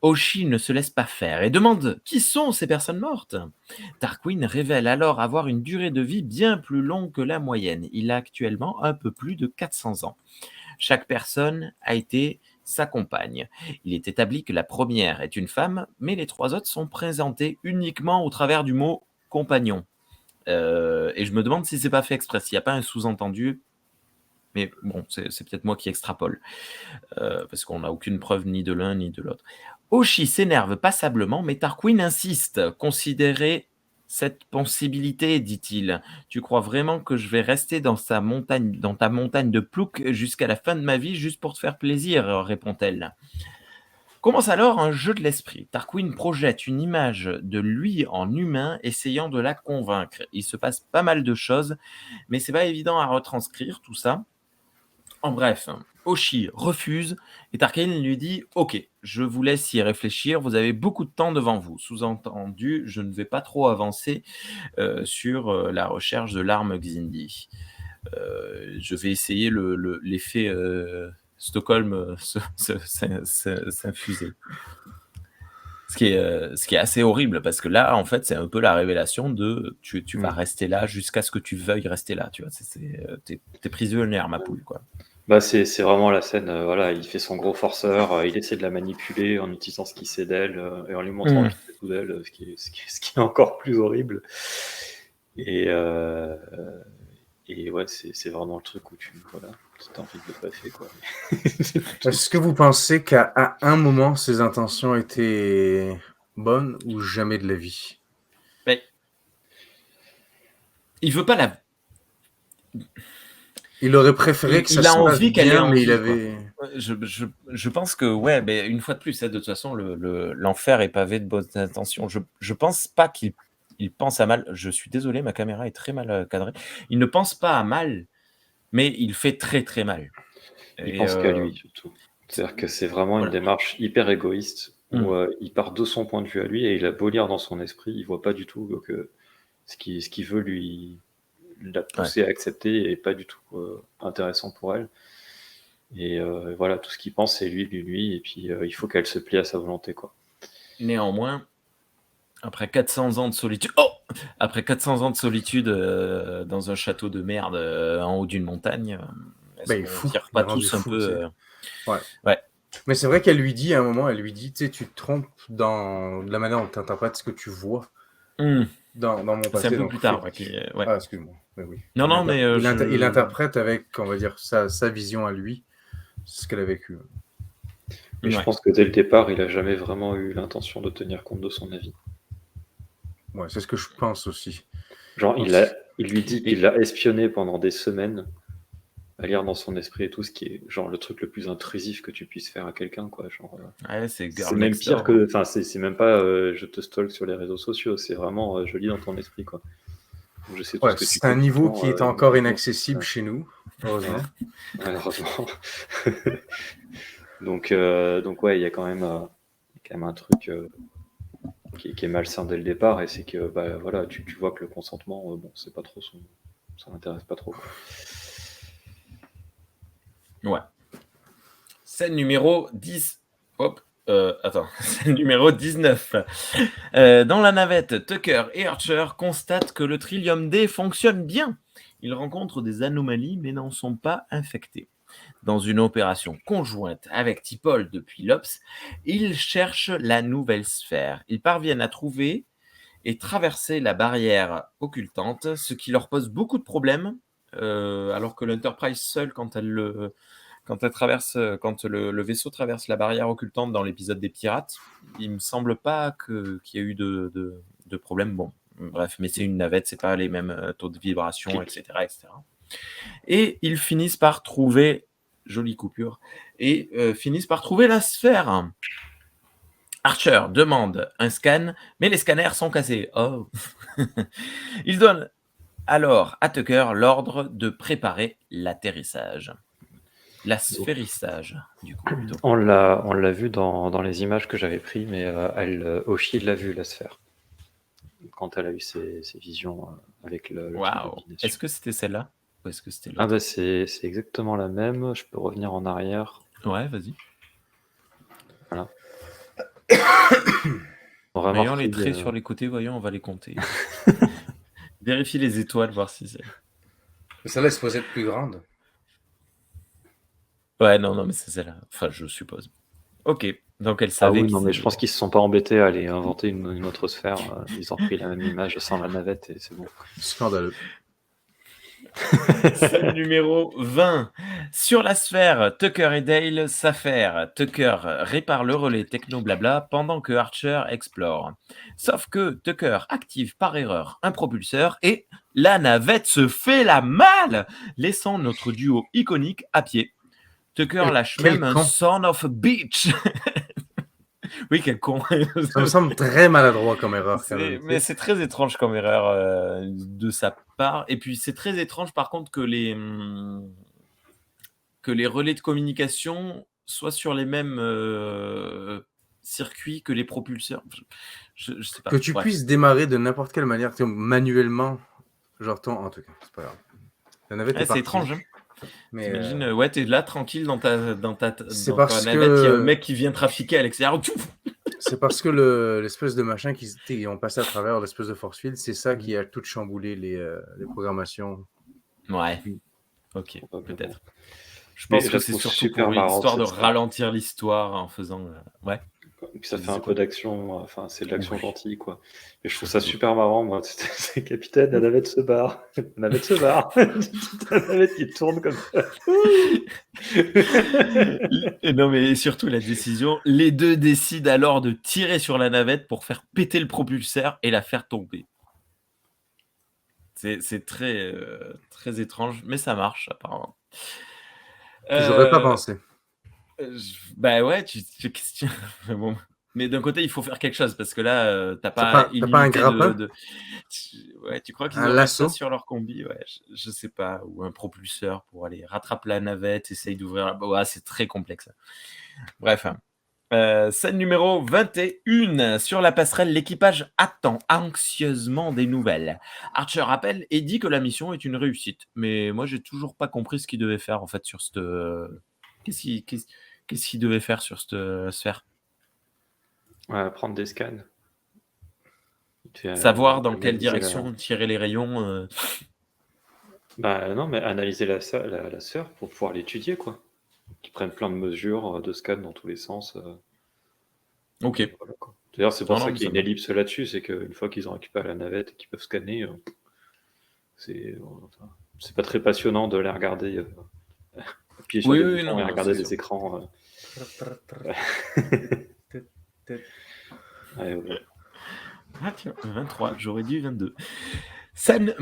Oshi ne se laisse pas faire et demande « Qui sont ces personnes mortes ?» Tarquin révèle alors avoir une durée de vie bien plus longue que la moyenne. Il a actuellement un peu plus de 400 ans. Chaque personne a été sa compagne. Il est établi que la première est une femme, mais les 3 autres sont présentés uniquement au travers du mot « compagnon ». Et je me demande si c'est pas fait exprès, s'il n'y a pas un sous-entendu. Mais bon, c'est peut-être moi qui extrapole, parce qu'on n'a aucune preuve ni de l'un ni de l'autre. Oshi s'énerve passablement, mais Tarquin insiste. « Considérez cette possibilité, dit-il. Tu crois vraiment que je vais rester dans ta montagne de plouc jusqu'à la fin de ma vie juste pour te faire plaisir ?» répond-elle. Commence alors un jeu de l'esprit. Tarquin projette une image de lui en humain, essayant de la convaincre. Il se passe pas mal de choses, mais c'est pas évident à retranscrire tout ça. En bref, Oshi refuse et Tarquin lui dit « Ok, je vous laisse y réfléchir, vous avez beaucoup de temps devant vous. » Sous-entendu, je ne vais pas trop avancer sur la recherche de l'arme Xindi. Je vais essayer l'effet Stockholm s'infuser. Ce qui est assez horrible, parce que là, en fait, c'est un peu la révélation de tu vas rester là jusqu'à ce que tu veuilles rester là. Tu vois, t'es prisonnière, ma poule, quoi.
Bah c'est vraiment la scène, voilà, il fait son gros forceur, il essaie de la manipuler en utilisant ce qui sait d'elle et en lui montrant ce qui sait tout d'elle, ce qui est encore plus horrible. Et ouais, c'est vraiment le truc où tu as envie de le passer, quoi.
Est-ce que vous pensez qu'à un moment, ses intentions étaient bonnes ou jamais de la vie?
Mais il veut pas la...
Il aurait préféré que ça se passe bien, mais il avait...
Je pense que, ouais, mais une fois de plus, de toute façon, l'enfer est pavé de bonnes intentions. Je pense pas qu'il pense à mal. Je suis désolé, ma caméra est très mal cadrée. Il ne pense pas à mal, mais il fait très très mal.
Il pense qu'à lui, surtout. C'est-à-dire que c'est vraiment une démarche hyper égoïste, où il part de son point de vue à lui, et il a beau lire dans son esprit, il voit pas du tout que ce qu'il veut lui... l'a poussé à accepter et pas du tout intéressant pour elle. Et voilà, tout ce qu'il pense, c'est lui, et puis il faut qu'elle se plie à sa volonté, quoi.
Néanmoins, après 400 ans de solitude, dans un château de merde en haut d'une montagne, est-ce qu'on tire pas tous un peu
Ouais. Mais c'est vrai qu'elle lui dit, à un moment, tu sais, tu te trompes dans la manière dont tu interprètes ce que tu vois. Dans mon passé.
C'est un peu plus tard.
Ah, excuse-moi. Mais oui.
Non, mais
il interprète avec, on va dire, sa vision à lui, ce qu'elle a vécu.
Mais je pense que dès le départ, il a jamais vraiment eu l'intention de tenir compte de son avis.
Ouais, c'est ce que je pense aussi.
Genre, il lui dit qu'il l'a espionné pendant des semaines, à lire dans son esprit et tout, ce qui est genre le truc le plus intrusif que tu puisses faire à quelqu'un, quoi. Genre,
c'est
même pire que, enfin, c'est même pas je te stalk sur les réseaux sociaux, c'est vraiment je lis dans ton esprit, quoi. Donc, je sais tout ce que
c'est un niveau qui est encore inaccessible chez nous, heureusement.
Malheureusement. donc ouais, il y a quand même un truc qui est malsain dès le départ, et c'est que voilà, tu vois que le consentement, bon, c'est pas trop ça m'intéresse pas trop, quoi.
Ouais. Scène numéro 10. Scène numéro 19. Dans la navette, Tucker et Archer constatent que le Trillium D fonctionne bien. Ils rencontrent des anomalies mais n'en sont pas infectés. Dans une opération conjointe avec T'Pol depuis l'Obs, ils cherchent la nouvelle sphère. Ils parviennent à trouver et traverser la barrière occultante, ce qui leur pose beaucoup de problèmes, alors que l'Enterprise seule, quand le vaisseau traverse la barrière occultante dans l'épisode des pirates, il me semble pas qu'il y ait eu de problème. Bon, bref, mais c'est une navette, c'est pas les mêmes taux de vibration, etc., etc. Et ils finissent par trouver, jolie coupure, et finissent par trouver la sphère. Archer demande un scan, mais les scanners sont cassés. Oh. Il donne alors à Tucker l'ordre de préparer l'atterrissage. L'asphérissage, du coup, plutôt.
On l'a vu dans les images que j'avais prises, mais Oshi l'a vu, la sphère. Quand elle a eu ses visions avec le
Waouh. Est-ce que c'était celle-là ou est-ce que c'était l'autre?
Ah bah c'est exactement la même. Je peux revenir en arrière.
Ouais, vas-y.
Voilà.
Voyons les traits sur les côtés, voyons, on va les compter. Vérifie les étoiles, voir si c'est...
Celle-là est supposée être plus grande.
Ouais, non, mais c'est celle-là. Enfin, je suppose. Ok, donc elle savait...
non, mais je pense qu'ils se sont pas embêtés à aller inventer une autre sphère. Ils ont pris la même image sans la navette et c'est bon.
Scandaleux.
Scène numéro 20. Sur la sphère, Tucker et Dale s'affairent. Tucker répare le relais techno blabla pendant que Archer explore. Sauf que Tucker active par erreur un propulseur et la navette se fait la malle, laissant notre duo iconique à pied. Tucker lâche même un son of a bitch. Oui, quel con.
Ça me semble très maladroit comme erreur.
Mais c'est très étrange comme erreur de sa part. Et puis, c'est très étrange, par contre, que les relais de communication soient sur les mêmes circuits que les propulseurs. Je sais pas.
Que tu puisses démarrer de n'importe quelle manière, manuellement, genre en tout cas, c'est pas grave. La navette est
c'est étrange, hein.
Mais
t'imagines, ouais, t'es là tranquille dans ta navette, il y a un mec qui vient trafiquer à l'extérieur.
C'est parce que l'espèce de machin qui ont passé à travers l'espèce de force field, c'est ça qui a tout chamboulé les programmations.
Ouais, ok, peut-être. Je pense que c'est surtout pour l'histoire de ralentir l'histoire en faisant... Ouais.
Et puis ça fait un peu d'action, enfin c'est de l'action gentille quoi. Et je trouve ça super marrant, moi. C'est capitaine, la navette se barre. La navette se barre. La navette qui tourne comme ça.
Et non mais surtout la décision, les deux décident alors de tirer sur la navette pour faire péter le propulseur et la faire tomber. C'est très, très étrange, mais ça marche apparemment.
J'aurais pas pensé.
Bah ouais, tu questionnes. Bon. Mais d'un côté, il faut faire quelque chose parce que là, t'as pas
un grappin
Ouais, tu crois qu'ils auraient ça sur leur combi? Ouais, je sais pas. Ou un propulseur pour aller rattraper la navette, essaye d'ouvrir. Ouais, c'est très complexe. Bref. Scène numéro 21. Sur la passerelle, l'équipage attend anxieusement des nouvelles. Archer appelle et dit que la mission est une réussite. Mais moi, j'ai toujours pas compris ce qu'il devait faire en fait sur cette... Qu'est-ce qu'il devait faire sur cette sphère?
Prendre des scans.
Savoir dans quelle direction tirer les rayons.
Bah non, mais analyser la sphère pour pouvoir l'étudier, quoi. Qu'ils prennent plein de mesures, de scans dans tous les sens.
Ok.
Voilà, quoi. D'ailleurs, c'est pour ça qu'il y a une ellipse là-dessus, c'est qu'une fois qu'ils ont récupéré la navette et qu'ils peuvent scanner, c'est pas très passionnant de les regarder appuyer sur des boutons et regarder des écrans. Ouais.
Ah tiens, 23, j'aurais dit 22. Scène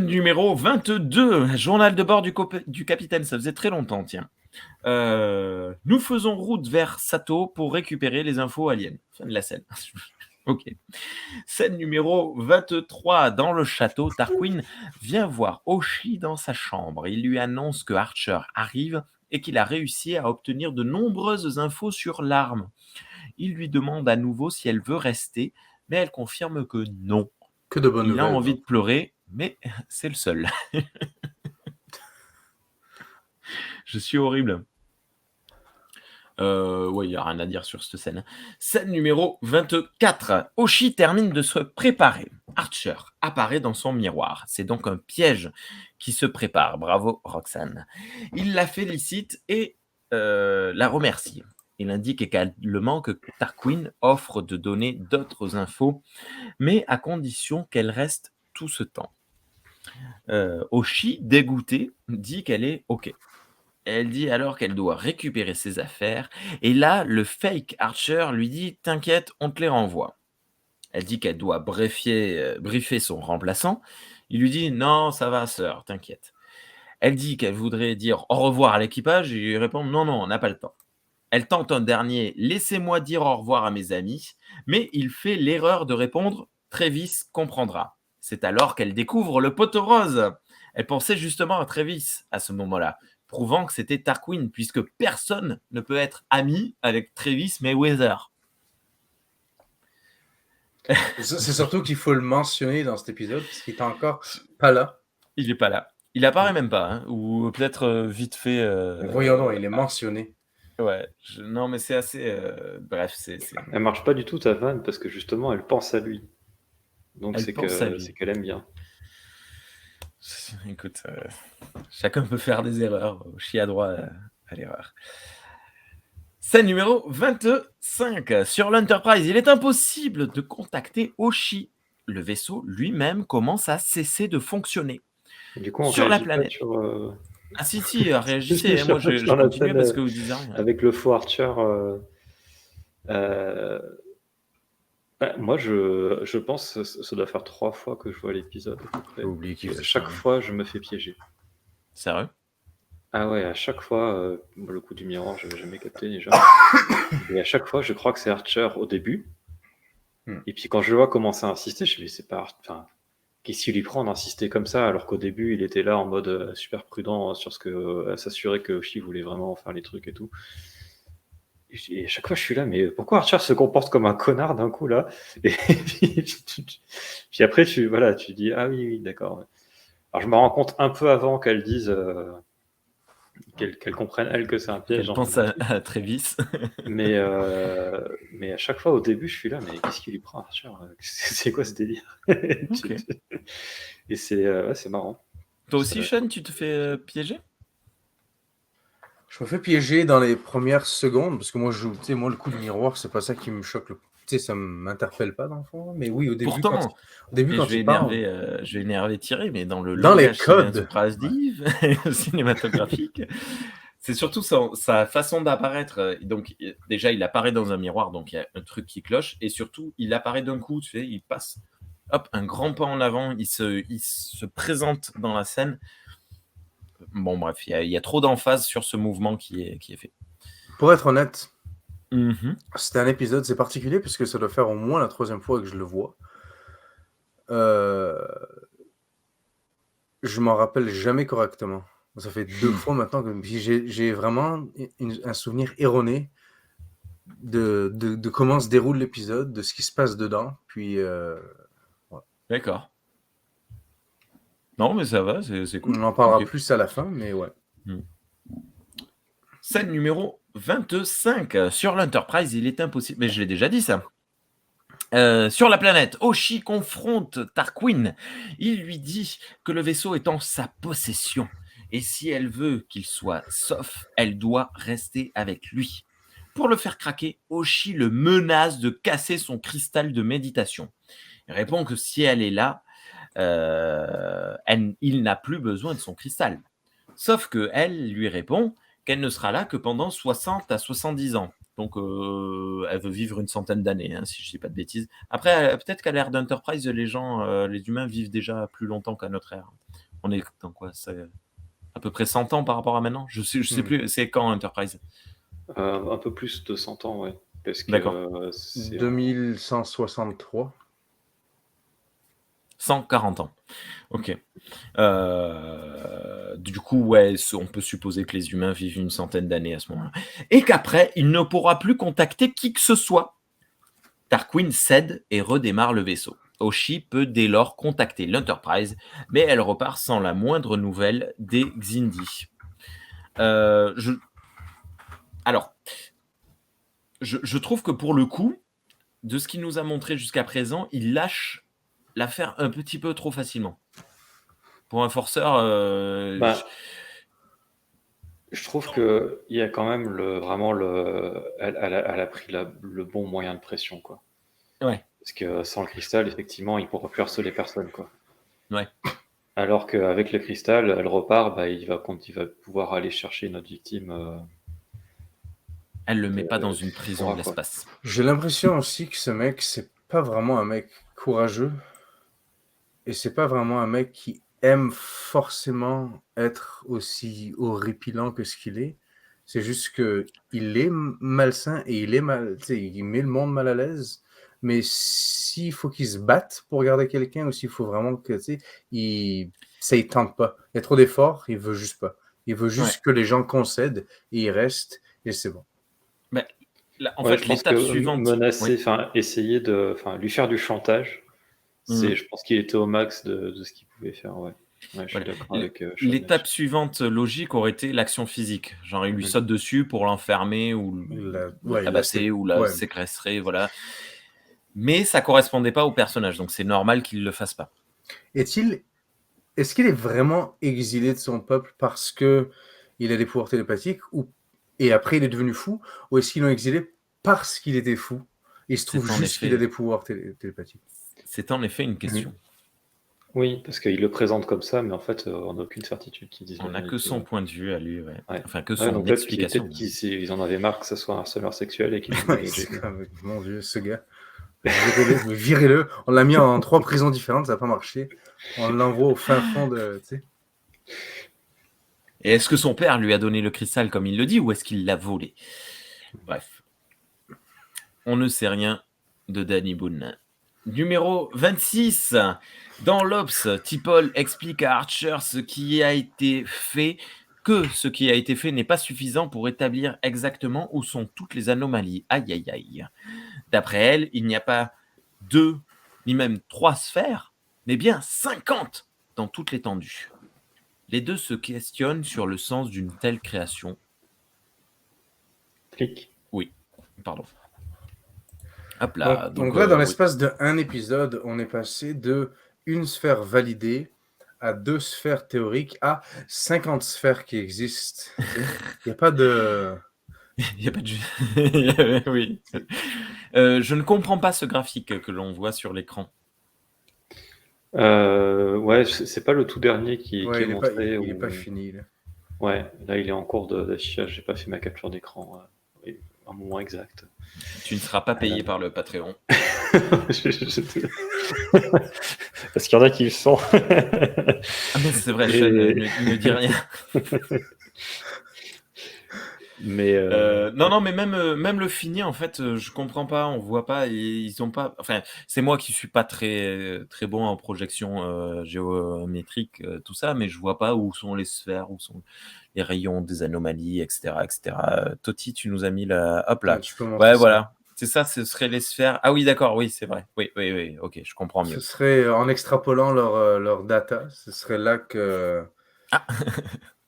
numéro 22, journal de bord du capitaine, ça faisait très longtemps, tiens. Nous faisons route vers Sato pour récupérer les infos aliens. Fin de la scène. Ok. Scène numéro 23, dans le château, Tarquin vient voir Oshi dans sa chambre. Il lui annonce que Archer arrive et qu'il a réussi à obtenir de nombreuses infos sur l'arme. Il lui demande à nouveau si elle veut rester, mais elle confirme que non.
Que de bonnes nouvelles.
Il a envie de pleurer, mais c'est le seul. Je suis horrible. Ouais, il n'y a rien à dire sur cette scène. Scène numéro 24. Oshi termine de se préparer. Archer apparaît dans son miroir. C'est donc un piège qui se prépare. Bravo, Roxane. Il la félicite et la remercie. Il indique également que Tarquin offre de donner d'autres infos, mais à condition qu'elle reste tout ce temps. Oshi, dégoûtée, dit qu'elle est OK. Elle dit alors qu'elle doit récupérer ses affaires, et là, le fake Archer lui dit « T'inquiète, on te les renvoie ». Elle dit qu'elle doit briefer son remplaçant. Il lui dit « Non, ça va, sœur, t'inquiète ». Elle dit qu'elle voudrait dire au revoir à l'équipage, et il lui répond « Non, on n'a pas le temps ». Elle tente un dernier « Laissez-moi dire au revoir à mes amis », mais il fait l'erreur de répondre « Travis comprendra ». C'est alors qu'elle découvre le poteau rose. Elle pensait justement à Travis à ce moment-là. prouvant que c'était Tarquin, puisque personne ne peut être ami avec Travis Mayweather.
C'est surtout qu'il faut le mentionner dans cet épisode, parce qu'il est encore pas là.
Il n'est pas là. Il apparaît même pas, hein, ou peut-être vite fait.
Voyons donc, il est mentionné.
Ouais, non, mais c'est assez. Bref,
Elle marche pas du tout ta vanne parce que justement elle pense à lui. Donc c'est qu'elle aime bien.
Écoute, chacun peut faire des erreurs. Chie à droit à l'erreur. Scène numéro 25. Sur l'Enterprise, il est impossible de contacter Oshi. Le vaisseau lui-même commence à cesser de fonctionner.
Du coup, on
sur la planète. Ah si, réagissez. Moi, je continue parce que vous disiez rien.
Avec le faux Archer, moi, je pense que ça doit faire 3 fois que je vois l'épisode.
Oublie qu'il fait
chaque fois, je me fais piéger.
Sérieux?
Ah ouais, à chaque fois, le coup du miroir, je n'avais jamais capté déjà. Et à chaque fois, je crois que c'est Archer au début. Et puis quand je vois commencer à insister, je me dis, c'est pas... Enfin, qu'est-ce qu'il lui prend d'insister comme ça, alors qu'au début, il était là en mode super prudent sur ce que... s'assurer que Oshi voulait vraiment faire les trucs et tout. Et à chaque fois, je suis là, mais pourquoi Archer se comporte comme un connard d'un coup, là? Et puis après, tu dis, ah oui, d'accord. Alors, je me rends compte un peu avant qu'elle dise... qu'elle comprenne, elle, que c'est un piège.
Elle pense à Travis.
mais à chaque fois, au début, je suis là, mais qu'est-ce qu'il lui prend, Archer? C'est quoi ce délire?
Okay.
Et c'est marrant.
Toi aussi, Sean, tu te fais piéger?
Je me fais piéger dans les premières secondes, parce que moi, le coup du miroir, c'est pas ça qui me choque. Ça m'interpelle pas, dans le fond. Mais oui, au début,
pourtant, je vais énerver Thierry, mais dans
les codes
cinématographique, c'est surtout sa façon d'apparaître. Donc, déjà, il apparaît dans un miroir, donc il y a un truc qui cloche, et surtout, il apparaît d'un coup, tu sais, il passe, hop, un grand pas en avant, il se présente dans la scène. Bon, bref, il y a trop d'emphase sur ce mouvement qui est fait.
Pour être honnête, c'était un épisode, c'est particulier, puisque ça doit faire au moins la 3e fois que je le vois. Je m'en rappelle jamais correctement. Ça fait 2 fois maintenant que j'ai vraiment un souvenir erroné de comment se déroule l'épisode, de ce qui se passe dedans. Puis,
ouais. D'accord. Non, mais ça va, c'est cool.
On en parlera plus à la fin, mais ouais.
Scène numéro 25. Sur l'Enterprise, il est impossible... Mais je l'ai déjà dit, ça. Sur la planète, Oshi confronte Tarquin. Il lui dit que le vaisseau est en sa possession. Et si elle veut qu'il soit sauf, elle doit rester avec lui. Pour le faire craquer, Oshi le menace de casser son cristal de méditation. Il répond que si elle est là, il n'a plus besoin de son cristal. Sauf qu'elle lui répond qu'elle ne sera là que pendant 60 à 70 ans. Donc, elle veut vivre une centaine d'années, hein, si je ne dis pas de bêtises. Après, peut-être qu'à l'ère d'Enterprise, les humains vivent déjà plus longtemps qu'à notre ère. On est dans quoi? C'est à peu près 100 ans par rapport à maintenant? Je sais plus, c'est quand Enterprise?
Un peu plus de 100 ans, ouais.
D'accord.
2163.
140 ans. Ok. Du coup, ouais, on peut supposer que les humains vivent une centaine d'années à ce moment-là. Et qu'après, il ne pourra plus contacter qui que ce soit. Tarquin cède et redémarre le vaisseau. Oshi peut dès lors contacter l'Enterprise, mais elle repart sans la moindre nouvelle des Xindi. Alors, je trouve que pour le coup, de ce qu'il nous a montré jusqu'à présent, il lâche l'affaire un petit peu trop facilement. Pour un forceur...
je trouve qu'il y a quand même elle a pris le bon moyen de pression, quoi.
Ouais.
Parce que sans le cristal, effectivement, il ne pourra plus harceler personne, quoi.
Ouais.
Alors qu'avec le cristal, elle repart, il va pouvoir aller chercher notre victime.
Elle le met pas dans une prison de l'espace.
J'ai l'impression aussi que ce mec, c'est pas vraiment un mec courageux. Et c'est pas vraiment un mec qui aime forcément être aussi horripilant que ce qu'il est. C'est juste qu'il est malsain et il met le monde mal à l'aise. Mais s'il faut qu'il se batte pour garder quelqu'un, ou s'il faut vraiment que, ça il tente pas. Il y a trop d'efforts, il veut juste pas. Il veut juste que les gens concèdent et ils restent et c'est bon.
Ben, là, en fait, l'étape suivante...
Menacer, essayer de lui faire du chantage, je pense qu'il était au max de ce qu'il pouvait faire, ouais. Ouais, je suis d'accord avec
l'étape suivante logique aurait été l'action physique. Genre, il lui saute dessus pour l'enfermer ou le tabasser ou la séquestrer, voilà. Mais ça correspondait pas au personnage, donc c'est normal qu'il le fasse pas.
Est-ce qu'il est vraiment exilé de son peuple parce que il a des pouvoirs télépathiques et après il est devenu fou, ou est-ce qu'ils l'ont exilé parce qu'il était fou? Il se trouve juste qu'il a des pouvoirs télépathiques.
C'est en effet une question.
Oui, parce qu'il le présente comme ça, mais en fait, on n'a aucune certitude qu'ils disent.
On n'a que son point de vue à lui, enfin que
son
explication.
Peut-être qu'ils en avaient marre que ce soit un harceleur sexuel et qu'ils.
Mon Dieu, ce gars. Virez-le. On l'a mis en 3 prisons différentes, ça n'a pas marché. On l'envoie au fin fond de.
Et est-ce que son père lui a donné le cristal comme il le dit, ou est-ce qu'il l'a volé? Bref. On ne sait rien de Danny Boone. Numéro 26. Dans l'Obs, T'Pol explique à Archer ce qui a été fait, que ce qui a été fait n'est pas suffisant pour établir exactement où sont toutes les anomalies. Aïe, aïe, aïe. D'après elle, il n'y a pas 2, ni même 3 sphères, mais bien 50 dans toute l'étendue. Les deux se questionnent sur le sens d'une telle création.
Clic.
Oui, pardon. Hop là.
Donc là, dans l'espace d'un épisode, on est passé de une sphère validée à 2 sphères théoriques à 50 sphères qui existent. Il n'y a pas de...
Il n'y a pas de... oui. Je ne comprends pas ce graphique que l'on voit sur l'écran.
Ouais, c'est pas le tout dernier qui est montré.
Il n'est pas fini. Là.
Ouais, là il est en cours d'affichage. J'ai pas fait ma capture d'écran à un moment exact.
Tu ne seras pas payé par le Patreon.
Parce qu'il y en a qui le sont.
Mais c'est vrai, Sean ne dit rien.
Mais
non, mais même le fini, en fait, je comprends pas, on voit pas, ils ont pas. Enfin, c'est moi qui suis pas très très bon en projection géométrique, tout ça, mais je vois pas où sont les sphères, où sont les rayons des anomalies, etc., etc. Toti, tu nous as mis la, hop là. Ouais, voilà. C'est ça, ce serait les sphères. Ah oui, d'accord, oui, c'est vrai. Oui, ok, je comprends mieux.
Ce serait en extrapolant leur data, ce serait là que.
Ah.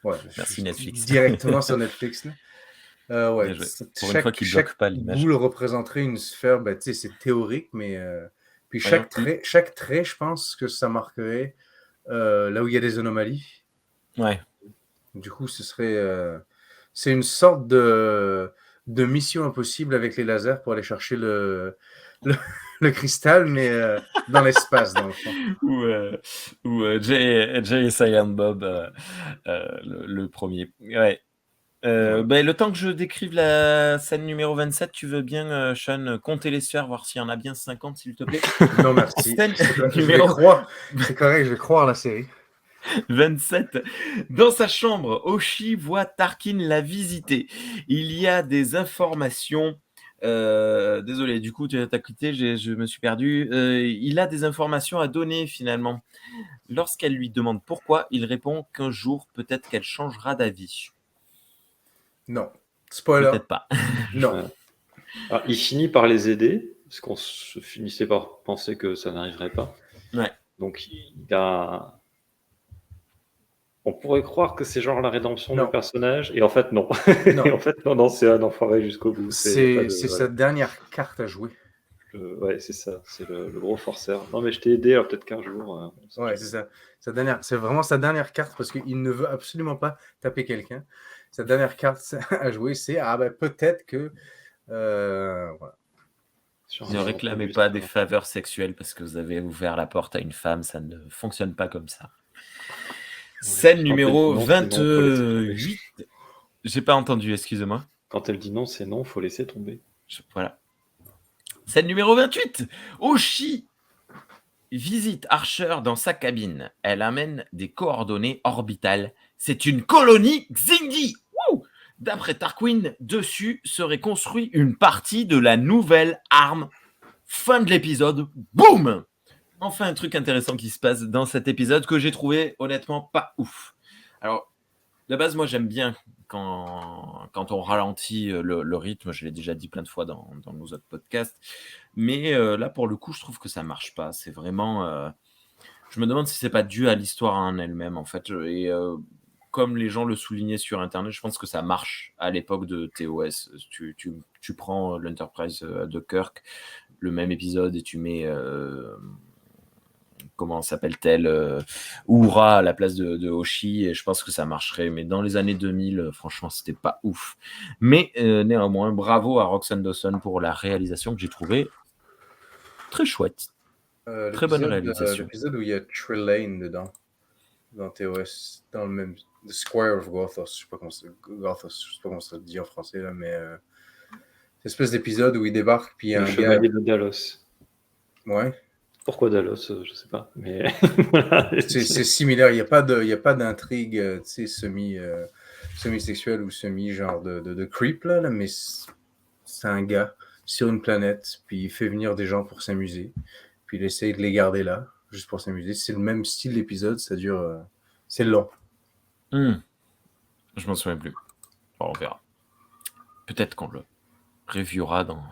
Ouais.
Merci Netflix.
Directement sur Netflix là. Ouais,
pour une fois qu'ils bloquent pas l'image.
Boule représenterait une sphère, c'est théorique, mais puis chaque trait, je pense que ça marquerait là où il y a des anomalies.
Ouais.
Du coup, ce serait, c'est une sorte de mission impossible avec les lasers pour aller chercher le cristal, mais dans l'espace, dans le fond.
Ou Jay et Silent Bob, le premier. Ouais. Le temps que je décrive la scène numéro 27, tu veux bien, Sean, compter les sphères, voir s'il y en a bien 50, s'il te plaît?
Non, merci. C'est correct, je vais croire la série.
27. Dans sa chambre, Oshi voit Tarkin la visiter. Il y a des informations... désolé, du coup, tu as quitté, je me suis perdu. Il a des informations à donner, finalement. Lorsqu'elle lui demande pourquoi, il répond qu'un jour, peut-être qu'elle changera d'avis.
Non. Spoiler.
Peut-être pas.
Non.
Alors, il finit par les aider, parce qu'on se finissait par penser que ça n'arriverait pas.
Ouais.
Donc, on pourrait croire que c'est genre la rédemption du personnage, et en fait, non. Et en fait, non, c'est un enfoiré jusqu'au bout.
C'est sa dernière carte à jouer.
Ouais, c'est ça. C'est le gros forceur. Non, mais je t'ai aidé, alors peut-être qu'un jour...
ouais, c'est ça. C'est vraiment sa dernière carte, parce qu'il ne veut absolument pas taper quelqu'un. Sa dernière carte à jouer, c'est peut-être que... voilà.
Ne réclamez pas des faveurs sexuelles parce que vous avez ouvert la porte à une femme, ça ne fonctionne pas comme ça. Scène numéro 28. J'ai pas entendu, excusez-moi.
Quand elle dit non, c'est non, faut laisser tomber.
Voilà. Scène numéro 28. Oshi visite Archer dans sa cabine. Elle amène des coordonnées orbitales. C'est une colonie Xindi. D'après Tarquin, dessus serait construit une partie de la nouvelle arme. Fin de l'épisode. Boum! Enfin, un truc intéressant qui se passe dans cet épisode que j'ai trouvé honnêtement pas ouf. Alors, De base, moi, j'aime bien quand on ralentit le rythme. Je l'ai déjà dit plein de fois dans nos autres podcasts. Mais là, pour le coup, je trouve que ça marche pas. C'est vraiment... je me demande si c'est pas dû à l'histoire en elle-même, en fait. Et comme les gens le soulignaient sur Internet, je pense que ça marche à l'époque de TOS. Tu prends l'Enterprise de Kirk, le même épisode, et tu mets... comment s'appelle-t-elle, Uhura à la place de Hoshi, et je pense que ça marcherait. Mais dans les années 2000, franchement, c'était pas ouf. Mais néanmoins, bravo à Roxanne Dawson pour la réalisation que j'ai trouvée très chouette. Très bonne réalisation.
L'épisode où il y a Trelane dedans, dans TOS, dans le même... The Squire of Gothos, je sais pas comment ça se dit en français, là, mais cette espèce d'épisode où il débarque, puis il y a
le
un
chevalier
gars...
de Dalos.
Ouais.
Pourquoi Dalos, je sais pas, mais voilà.
C'est similaire, il n'y a pas d'intrigue, tu sais, semi-sexuelle ou semi-genre de creep, là, mais c'est un gars sur une planète, puis il fait venir des gens pour s'amuser, puis il essaye de les garder là, juste pour s'amuser. C'est le même style d'épisode, ça dure... c'est long.
Je m'en souviens plus. Bon, on verra. Peut-être qu'on le reviewera dans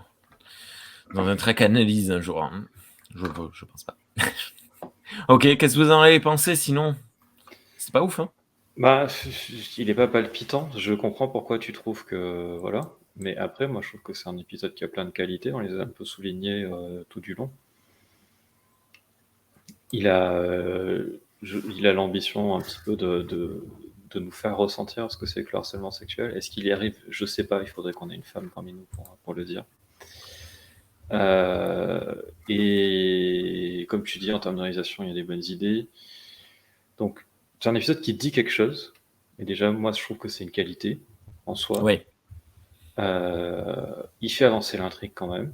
un Trek Analyse un jour. Hein. Je pense pas. Ok, qu'est-ce que vous en avez pensé sinon? C'est pas ouf, hein?
Bah, il est pas palpitant. Je comprends pourquoi tu trouves que... Voilà. Mais après, moi, je trouve que c'est un épisode qui a plein de qualités. On les a un peu soulignés tout du long. Il a l'ambition un petit peu de nous faire ressentir ce que c'est que le harcèlement sexuel. Est-ce qu'il y arrive? Je sais pas, il faudrait qu'on ait une femme parmi nous pour le dire. Et comme tu dis, en termes de réalisation, il y a des bonnes idées. Donc, c'est un épisode qui dit quelque chose. Et déjà, moi, je trouve que c'est une qualité en soi.
Ouais.
Il fait avancer l'intrigue quand même.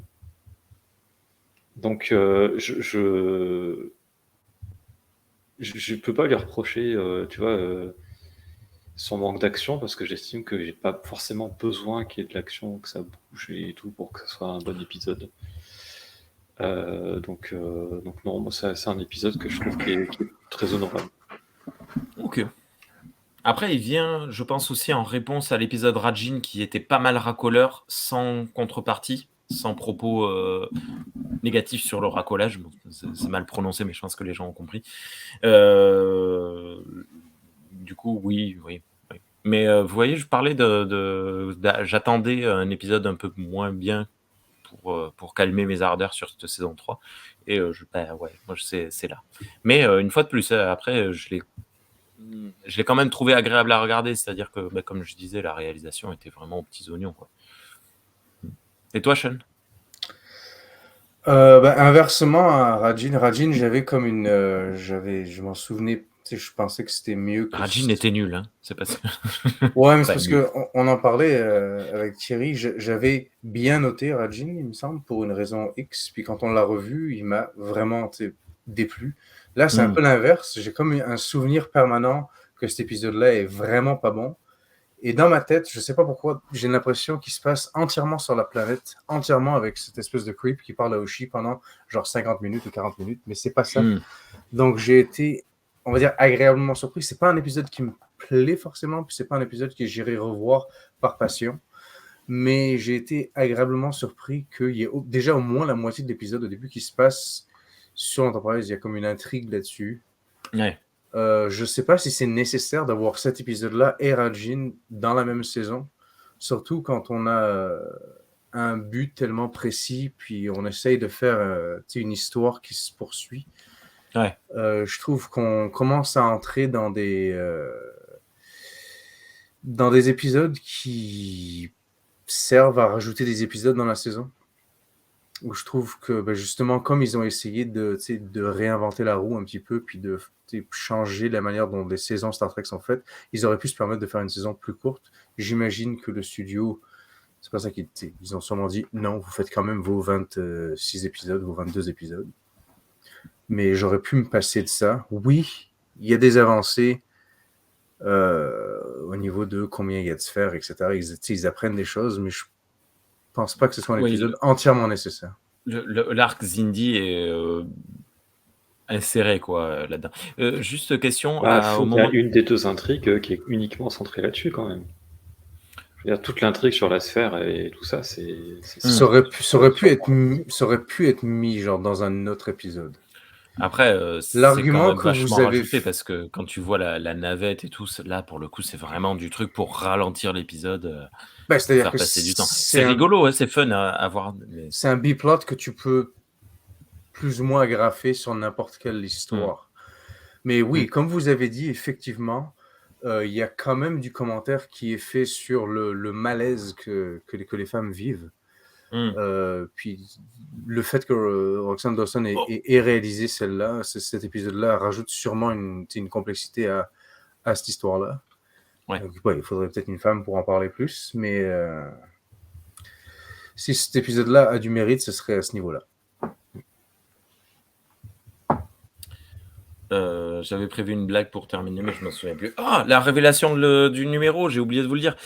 Donc, je peux pas lui reprocher, tu vois, son manque d'action, parce que j'estime que j'ai pas forcément besoin qu'il y ait de l'action, que ça bouge et tout pour que ce soit un bon épisode. Donc non, moi c'est un épisode que je trouve qui est très honorable.
Ok. Après, il vient, je pense aussi en réponse à l'épisode Rajin qui était pas mal racoleur, sans contrepartie, sans propos négatifs sur le racolage. Bon, c'est mal prononcé, mais je pense que les gens ont compris. Du coup, oui. Mais vous voyez, je parlais j'attendais un épisode un peu moins bien pour calmer mes ardeurs sur cette saison 3. Et moi, c'est là. Mais une fois de plus, après, je l'ai quand même trouvé agréable à regarder. C'est-à-dire que, comme je disais, la réalisation était vraiment aux petits oignons, quoi. Et toi, Sean?
Inversement à Rajin, j'avais comme une... je m'en souvenais, je pensais que c'était mieux que...
Rajin était nul, hein. C'est parce que...
Ouais, mais c'est parce qu'on en parlait avec Thierry. J'avais bien noté Rajin, il me semble, pour une raison X. Puis quand on l'a revu, il m'a vraiment déplu. Là, c'est un peu l'inverse. J'ai comme un souvenir permanent que cet épisode-là est vraiment pas bon. Et dans ma tête, je sais pas pourquoi, j'ai l'impression qu'il se passe entièrement sur la planète, entièrement avec cette espèce de creep qui parle à Hoshi pendant genre 50 minutes ou 40 minutes, mais c'est pas ça. Donc j'ai été, on va dire, agréablement surpris. C'est pas un épisode qui me plaît forcément, puis c'est pas un épisode que j'irai revoir par passion, mais j'ai été agréablement surpris qu'il y ait déjà au moins la moitié de l'épisode au début qui se passe sur l'Enterprise. Il y a comme une intrigue là-dessus.
Ouais.
Je sais pas si c'est nécessaire d'avoir cet épisode-là et Rajin dans la même saison, surtout quand on a un but tellement précis, puis on essaye de faire une histoire qui se poursuit.
Ouais.
Je trouve qu'on commence à entrer dans des épisodes qui servent à rajouter des épisodes dans la saison. Où je trouve que justement, comme ils ont essayé de réinventer la roue un petit peu, puis de changer la manière dont les saisons Star Trek sont faites, ils auraient pu se permettre de faire une saison plus courte. J'imagine que le studio, c'est pas ça ils ont sûrement dit, non, vous faites quand même vos 26 épisodes, vos 22 épisodes. Mais j'aurais pu me passer de ça. Oui, il y a des avancées au niveau de combien il y a de sphères, etc. Ils apprennent des choses, mais je pense pas que ce soit un épisode entièrement nécessaire.
L'arc Xindi est inséré quoi là-dedans. Juste question
Bah,
au
il y a
moment.
une des deux intrigues qui est uniquement centrée là-dessus quand même. Je veux dire, toute l'intrigue sur la sphère et tout ça,
Ça aurait pu être mis genre dans un autre épisode.
Après, c'est
L'argument
quand même
que vous
vachement
avez
rajouté parce que quand tu vois la navette et tout, là pour le coup, c'est vraiment du truc pour ralentir l'épisode,
Ben,
pour
c'est-à-dire
faire
que
passer du temps.
c'est
C'est
un,
rigolo, c'est fun à voir. Mais...
c'est un biplot que tu peux plus ou moins agrafer sur n'importe quelle histoire. Mais oui, comme vous avez dit, effectivement, il y a quand même du commentaire qui est fait sur le malaise que les femmes vivent. Puis le fait que Roxanne Dawson ait réalisé celle-là, cet épisode-là, rajoute sûrement une complexité à cette histoire-là.
Ouais.
Donc, il faudrait peut-être une femme pour en parler plus, mais si cet épisode-là a du mérite, ce serait à ce niveau-là.
J'avais prévu une blague pour terminer, mais je m'en souviens plus. Ah, la révélation du numéro, j'ai oublié de vous le dire.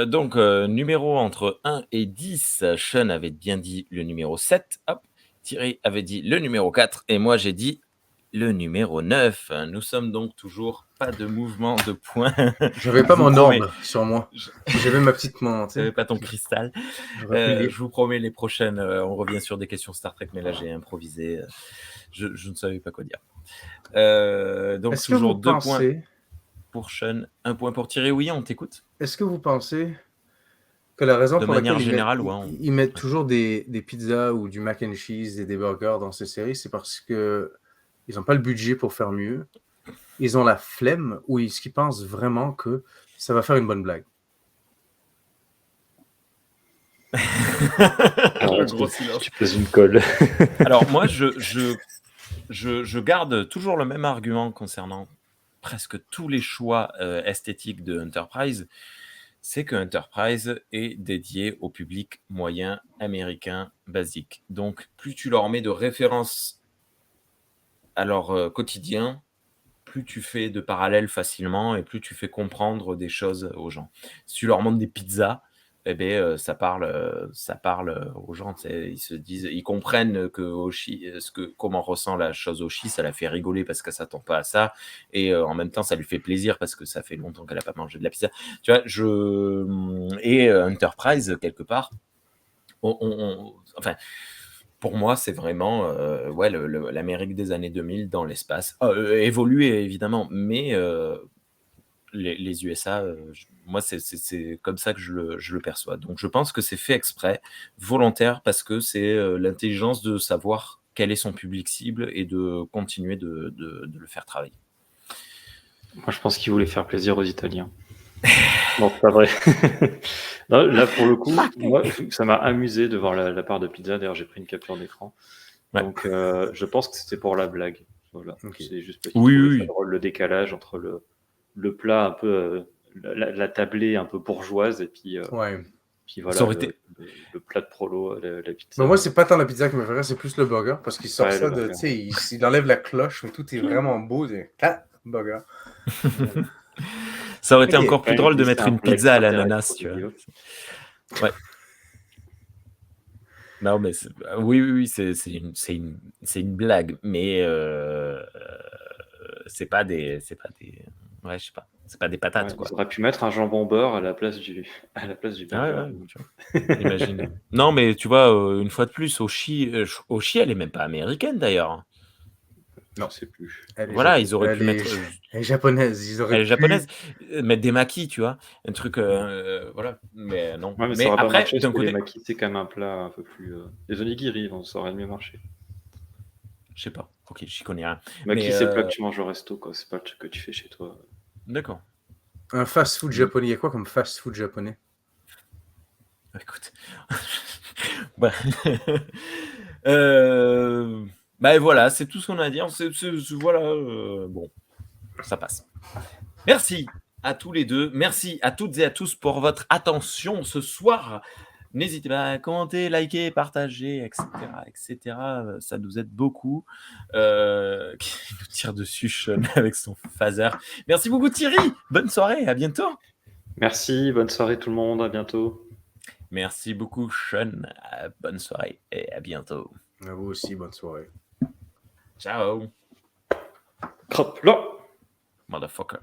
Donc, numéro entre 1 et 10, Sean avait bien dit le numéro 7. Hop, Thierry avait dit le numéro 4, et moi j'ai dit le numéro 9. Nous sommes donc toujours pas de mouvement de points.
J'avais pas mon orbe sur moi. J'avais ma petite main.
Tu n'avais pas ton cristal. Je vous promets, les prochaines, on revient sur des questions Star Trek, mais là j'ai improvisé. Je ne savais pas quoi dire. Donc
Est-ce
toujours
que vous
2 points pour Sean, 1 point pour Thierry. Oui, on t'écoute.
Est-ce que vous pensez que la raison pour laquelle ils mettent toujours des pizzas ou du mac and cheese et des burgers dans ces séries, c'est parce que ils n'ont pas le budget pour faire mieux, ils ont la flemme, ou est-ce qu'ils pensent vraiment que ça va faire une bonne blague?
Alors, tu poses une colle.
Alors moi, je garde toujours le même argument concernant presque tous les choix esthétiques de Enterprise. C'est que Enterprise est dédié au public moyen américain basique. Donc, plus tu leur mets de références à leur quotidien, plus tu fais de parallèles facilement et plus tu fais comprendre des choses aux gens. Si tu leur montres des pizzas, eh ben, ça parle aux gens. Ils se disent, ils comprennent que Oshi, comment ressent la chose Oshi, ça la fait rigoler parce qu'elle s'attend pas à ça, et en même temps, ça lui fait plaisir parce que ça fait longtemps qu'elle a pas mangé de la pizza. Tu vois, et Enterprise quelque part, enfin. Pour moi, c'est vraiment l'Amérique des années 2000 dans l'espace. Évolué, évidemment, mais les USA, moi, c'est comme ça que je le perçois. Donc, je pense que c'est fait exprès, volontaire, parce que c'est l'intelligence de savoir quel est son public cible et de continuer de le faire travailler.
Moi, je pense qu'il voulait faire plaisir aux Italiens. Non, c'est pas vrai. Non, là, pour le coup, moi, ça m'a amusé de voir la part de pizza. D'ailleurs, j'ai pris une capture d'écran. Ouais. Donc, je pense que c'était pour la blague. Voilà. Okay. C'est juste parce qu'il ça drôle, le décalage entre le plat un peu, la tablée un peu bourgeoise et puis, puis voilà, le plat de prolo, la pizza.
Mais moi, c'est pas tant la pizza qui me ferait, c'est plus le burger parce qu'il sort ça de. Tu sais, il enlève la cloche, mais tout est vraiment beau. Burger.
Ça aurait été encore plus drôle de mettre une pizza à l'ananas, tu vois. Ouais. Non, mais oui, c'est une blague, mais c'est pas des, ouais, je sais pas, c'est pas des patates, quoi.
On aurait pu mettre un jambon beurre à la place du burger.
Imagine. Non, mais tu vois, une fois de plus, Oshi, elle est même pas américaine d'ailleurs.
Non, c'est plus.
Voilà, ils auraient pu mettre.
Elle est japonaise.
Elle est japonaise. Mettre des maquis, tu vois. Un truc. Voilà. Mais non.
Ouais, mais après, marché, d'un côté. Les maquis, c'est quand même un plat un peu plus. Les onigiri, ça aurait mieux marché.
Je sais pas. Ok, j'y connais rien.
Maki, c'est le plat que tu manges au resto, quoi. C'est pas le truc que tu fais chez toi.
D'accord.
Un fast-food japonais. Il y a quoi comme fast-food japonais?
Écoute. Bah voilà, c'est tout ce qu'on a à dire. Voilà, bon, ça passe. Merci à tous les deux. Merci à toutes et à tous pour votre attention ce soir. N'hésitez pas à commenter, liker, partager, etc. Ça nous aide beaucoup. Qui nous tire dessus, Sean, avec son phaser. Merci beaucoup, Thierry. Bonne soirée. À bientôt.
Merci. Bonne soirée, tout le monde. À bientôt.
Merci beaucoup, Sean. Bonne soirée et à bientôt.
À vous aussi, bonne soirée.
Ciao.
Crap là.
Motherfucker.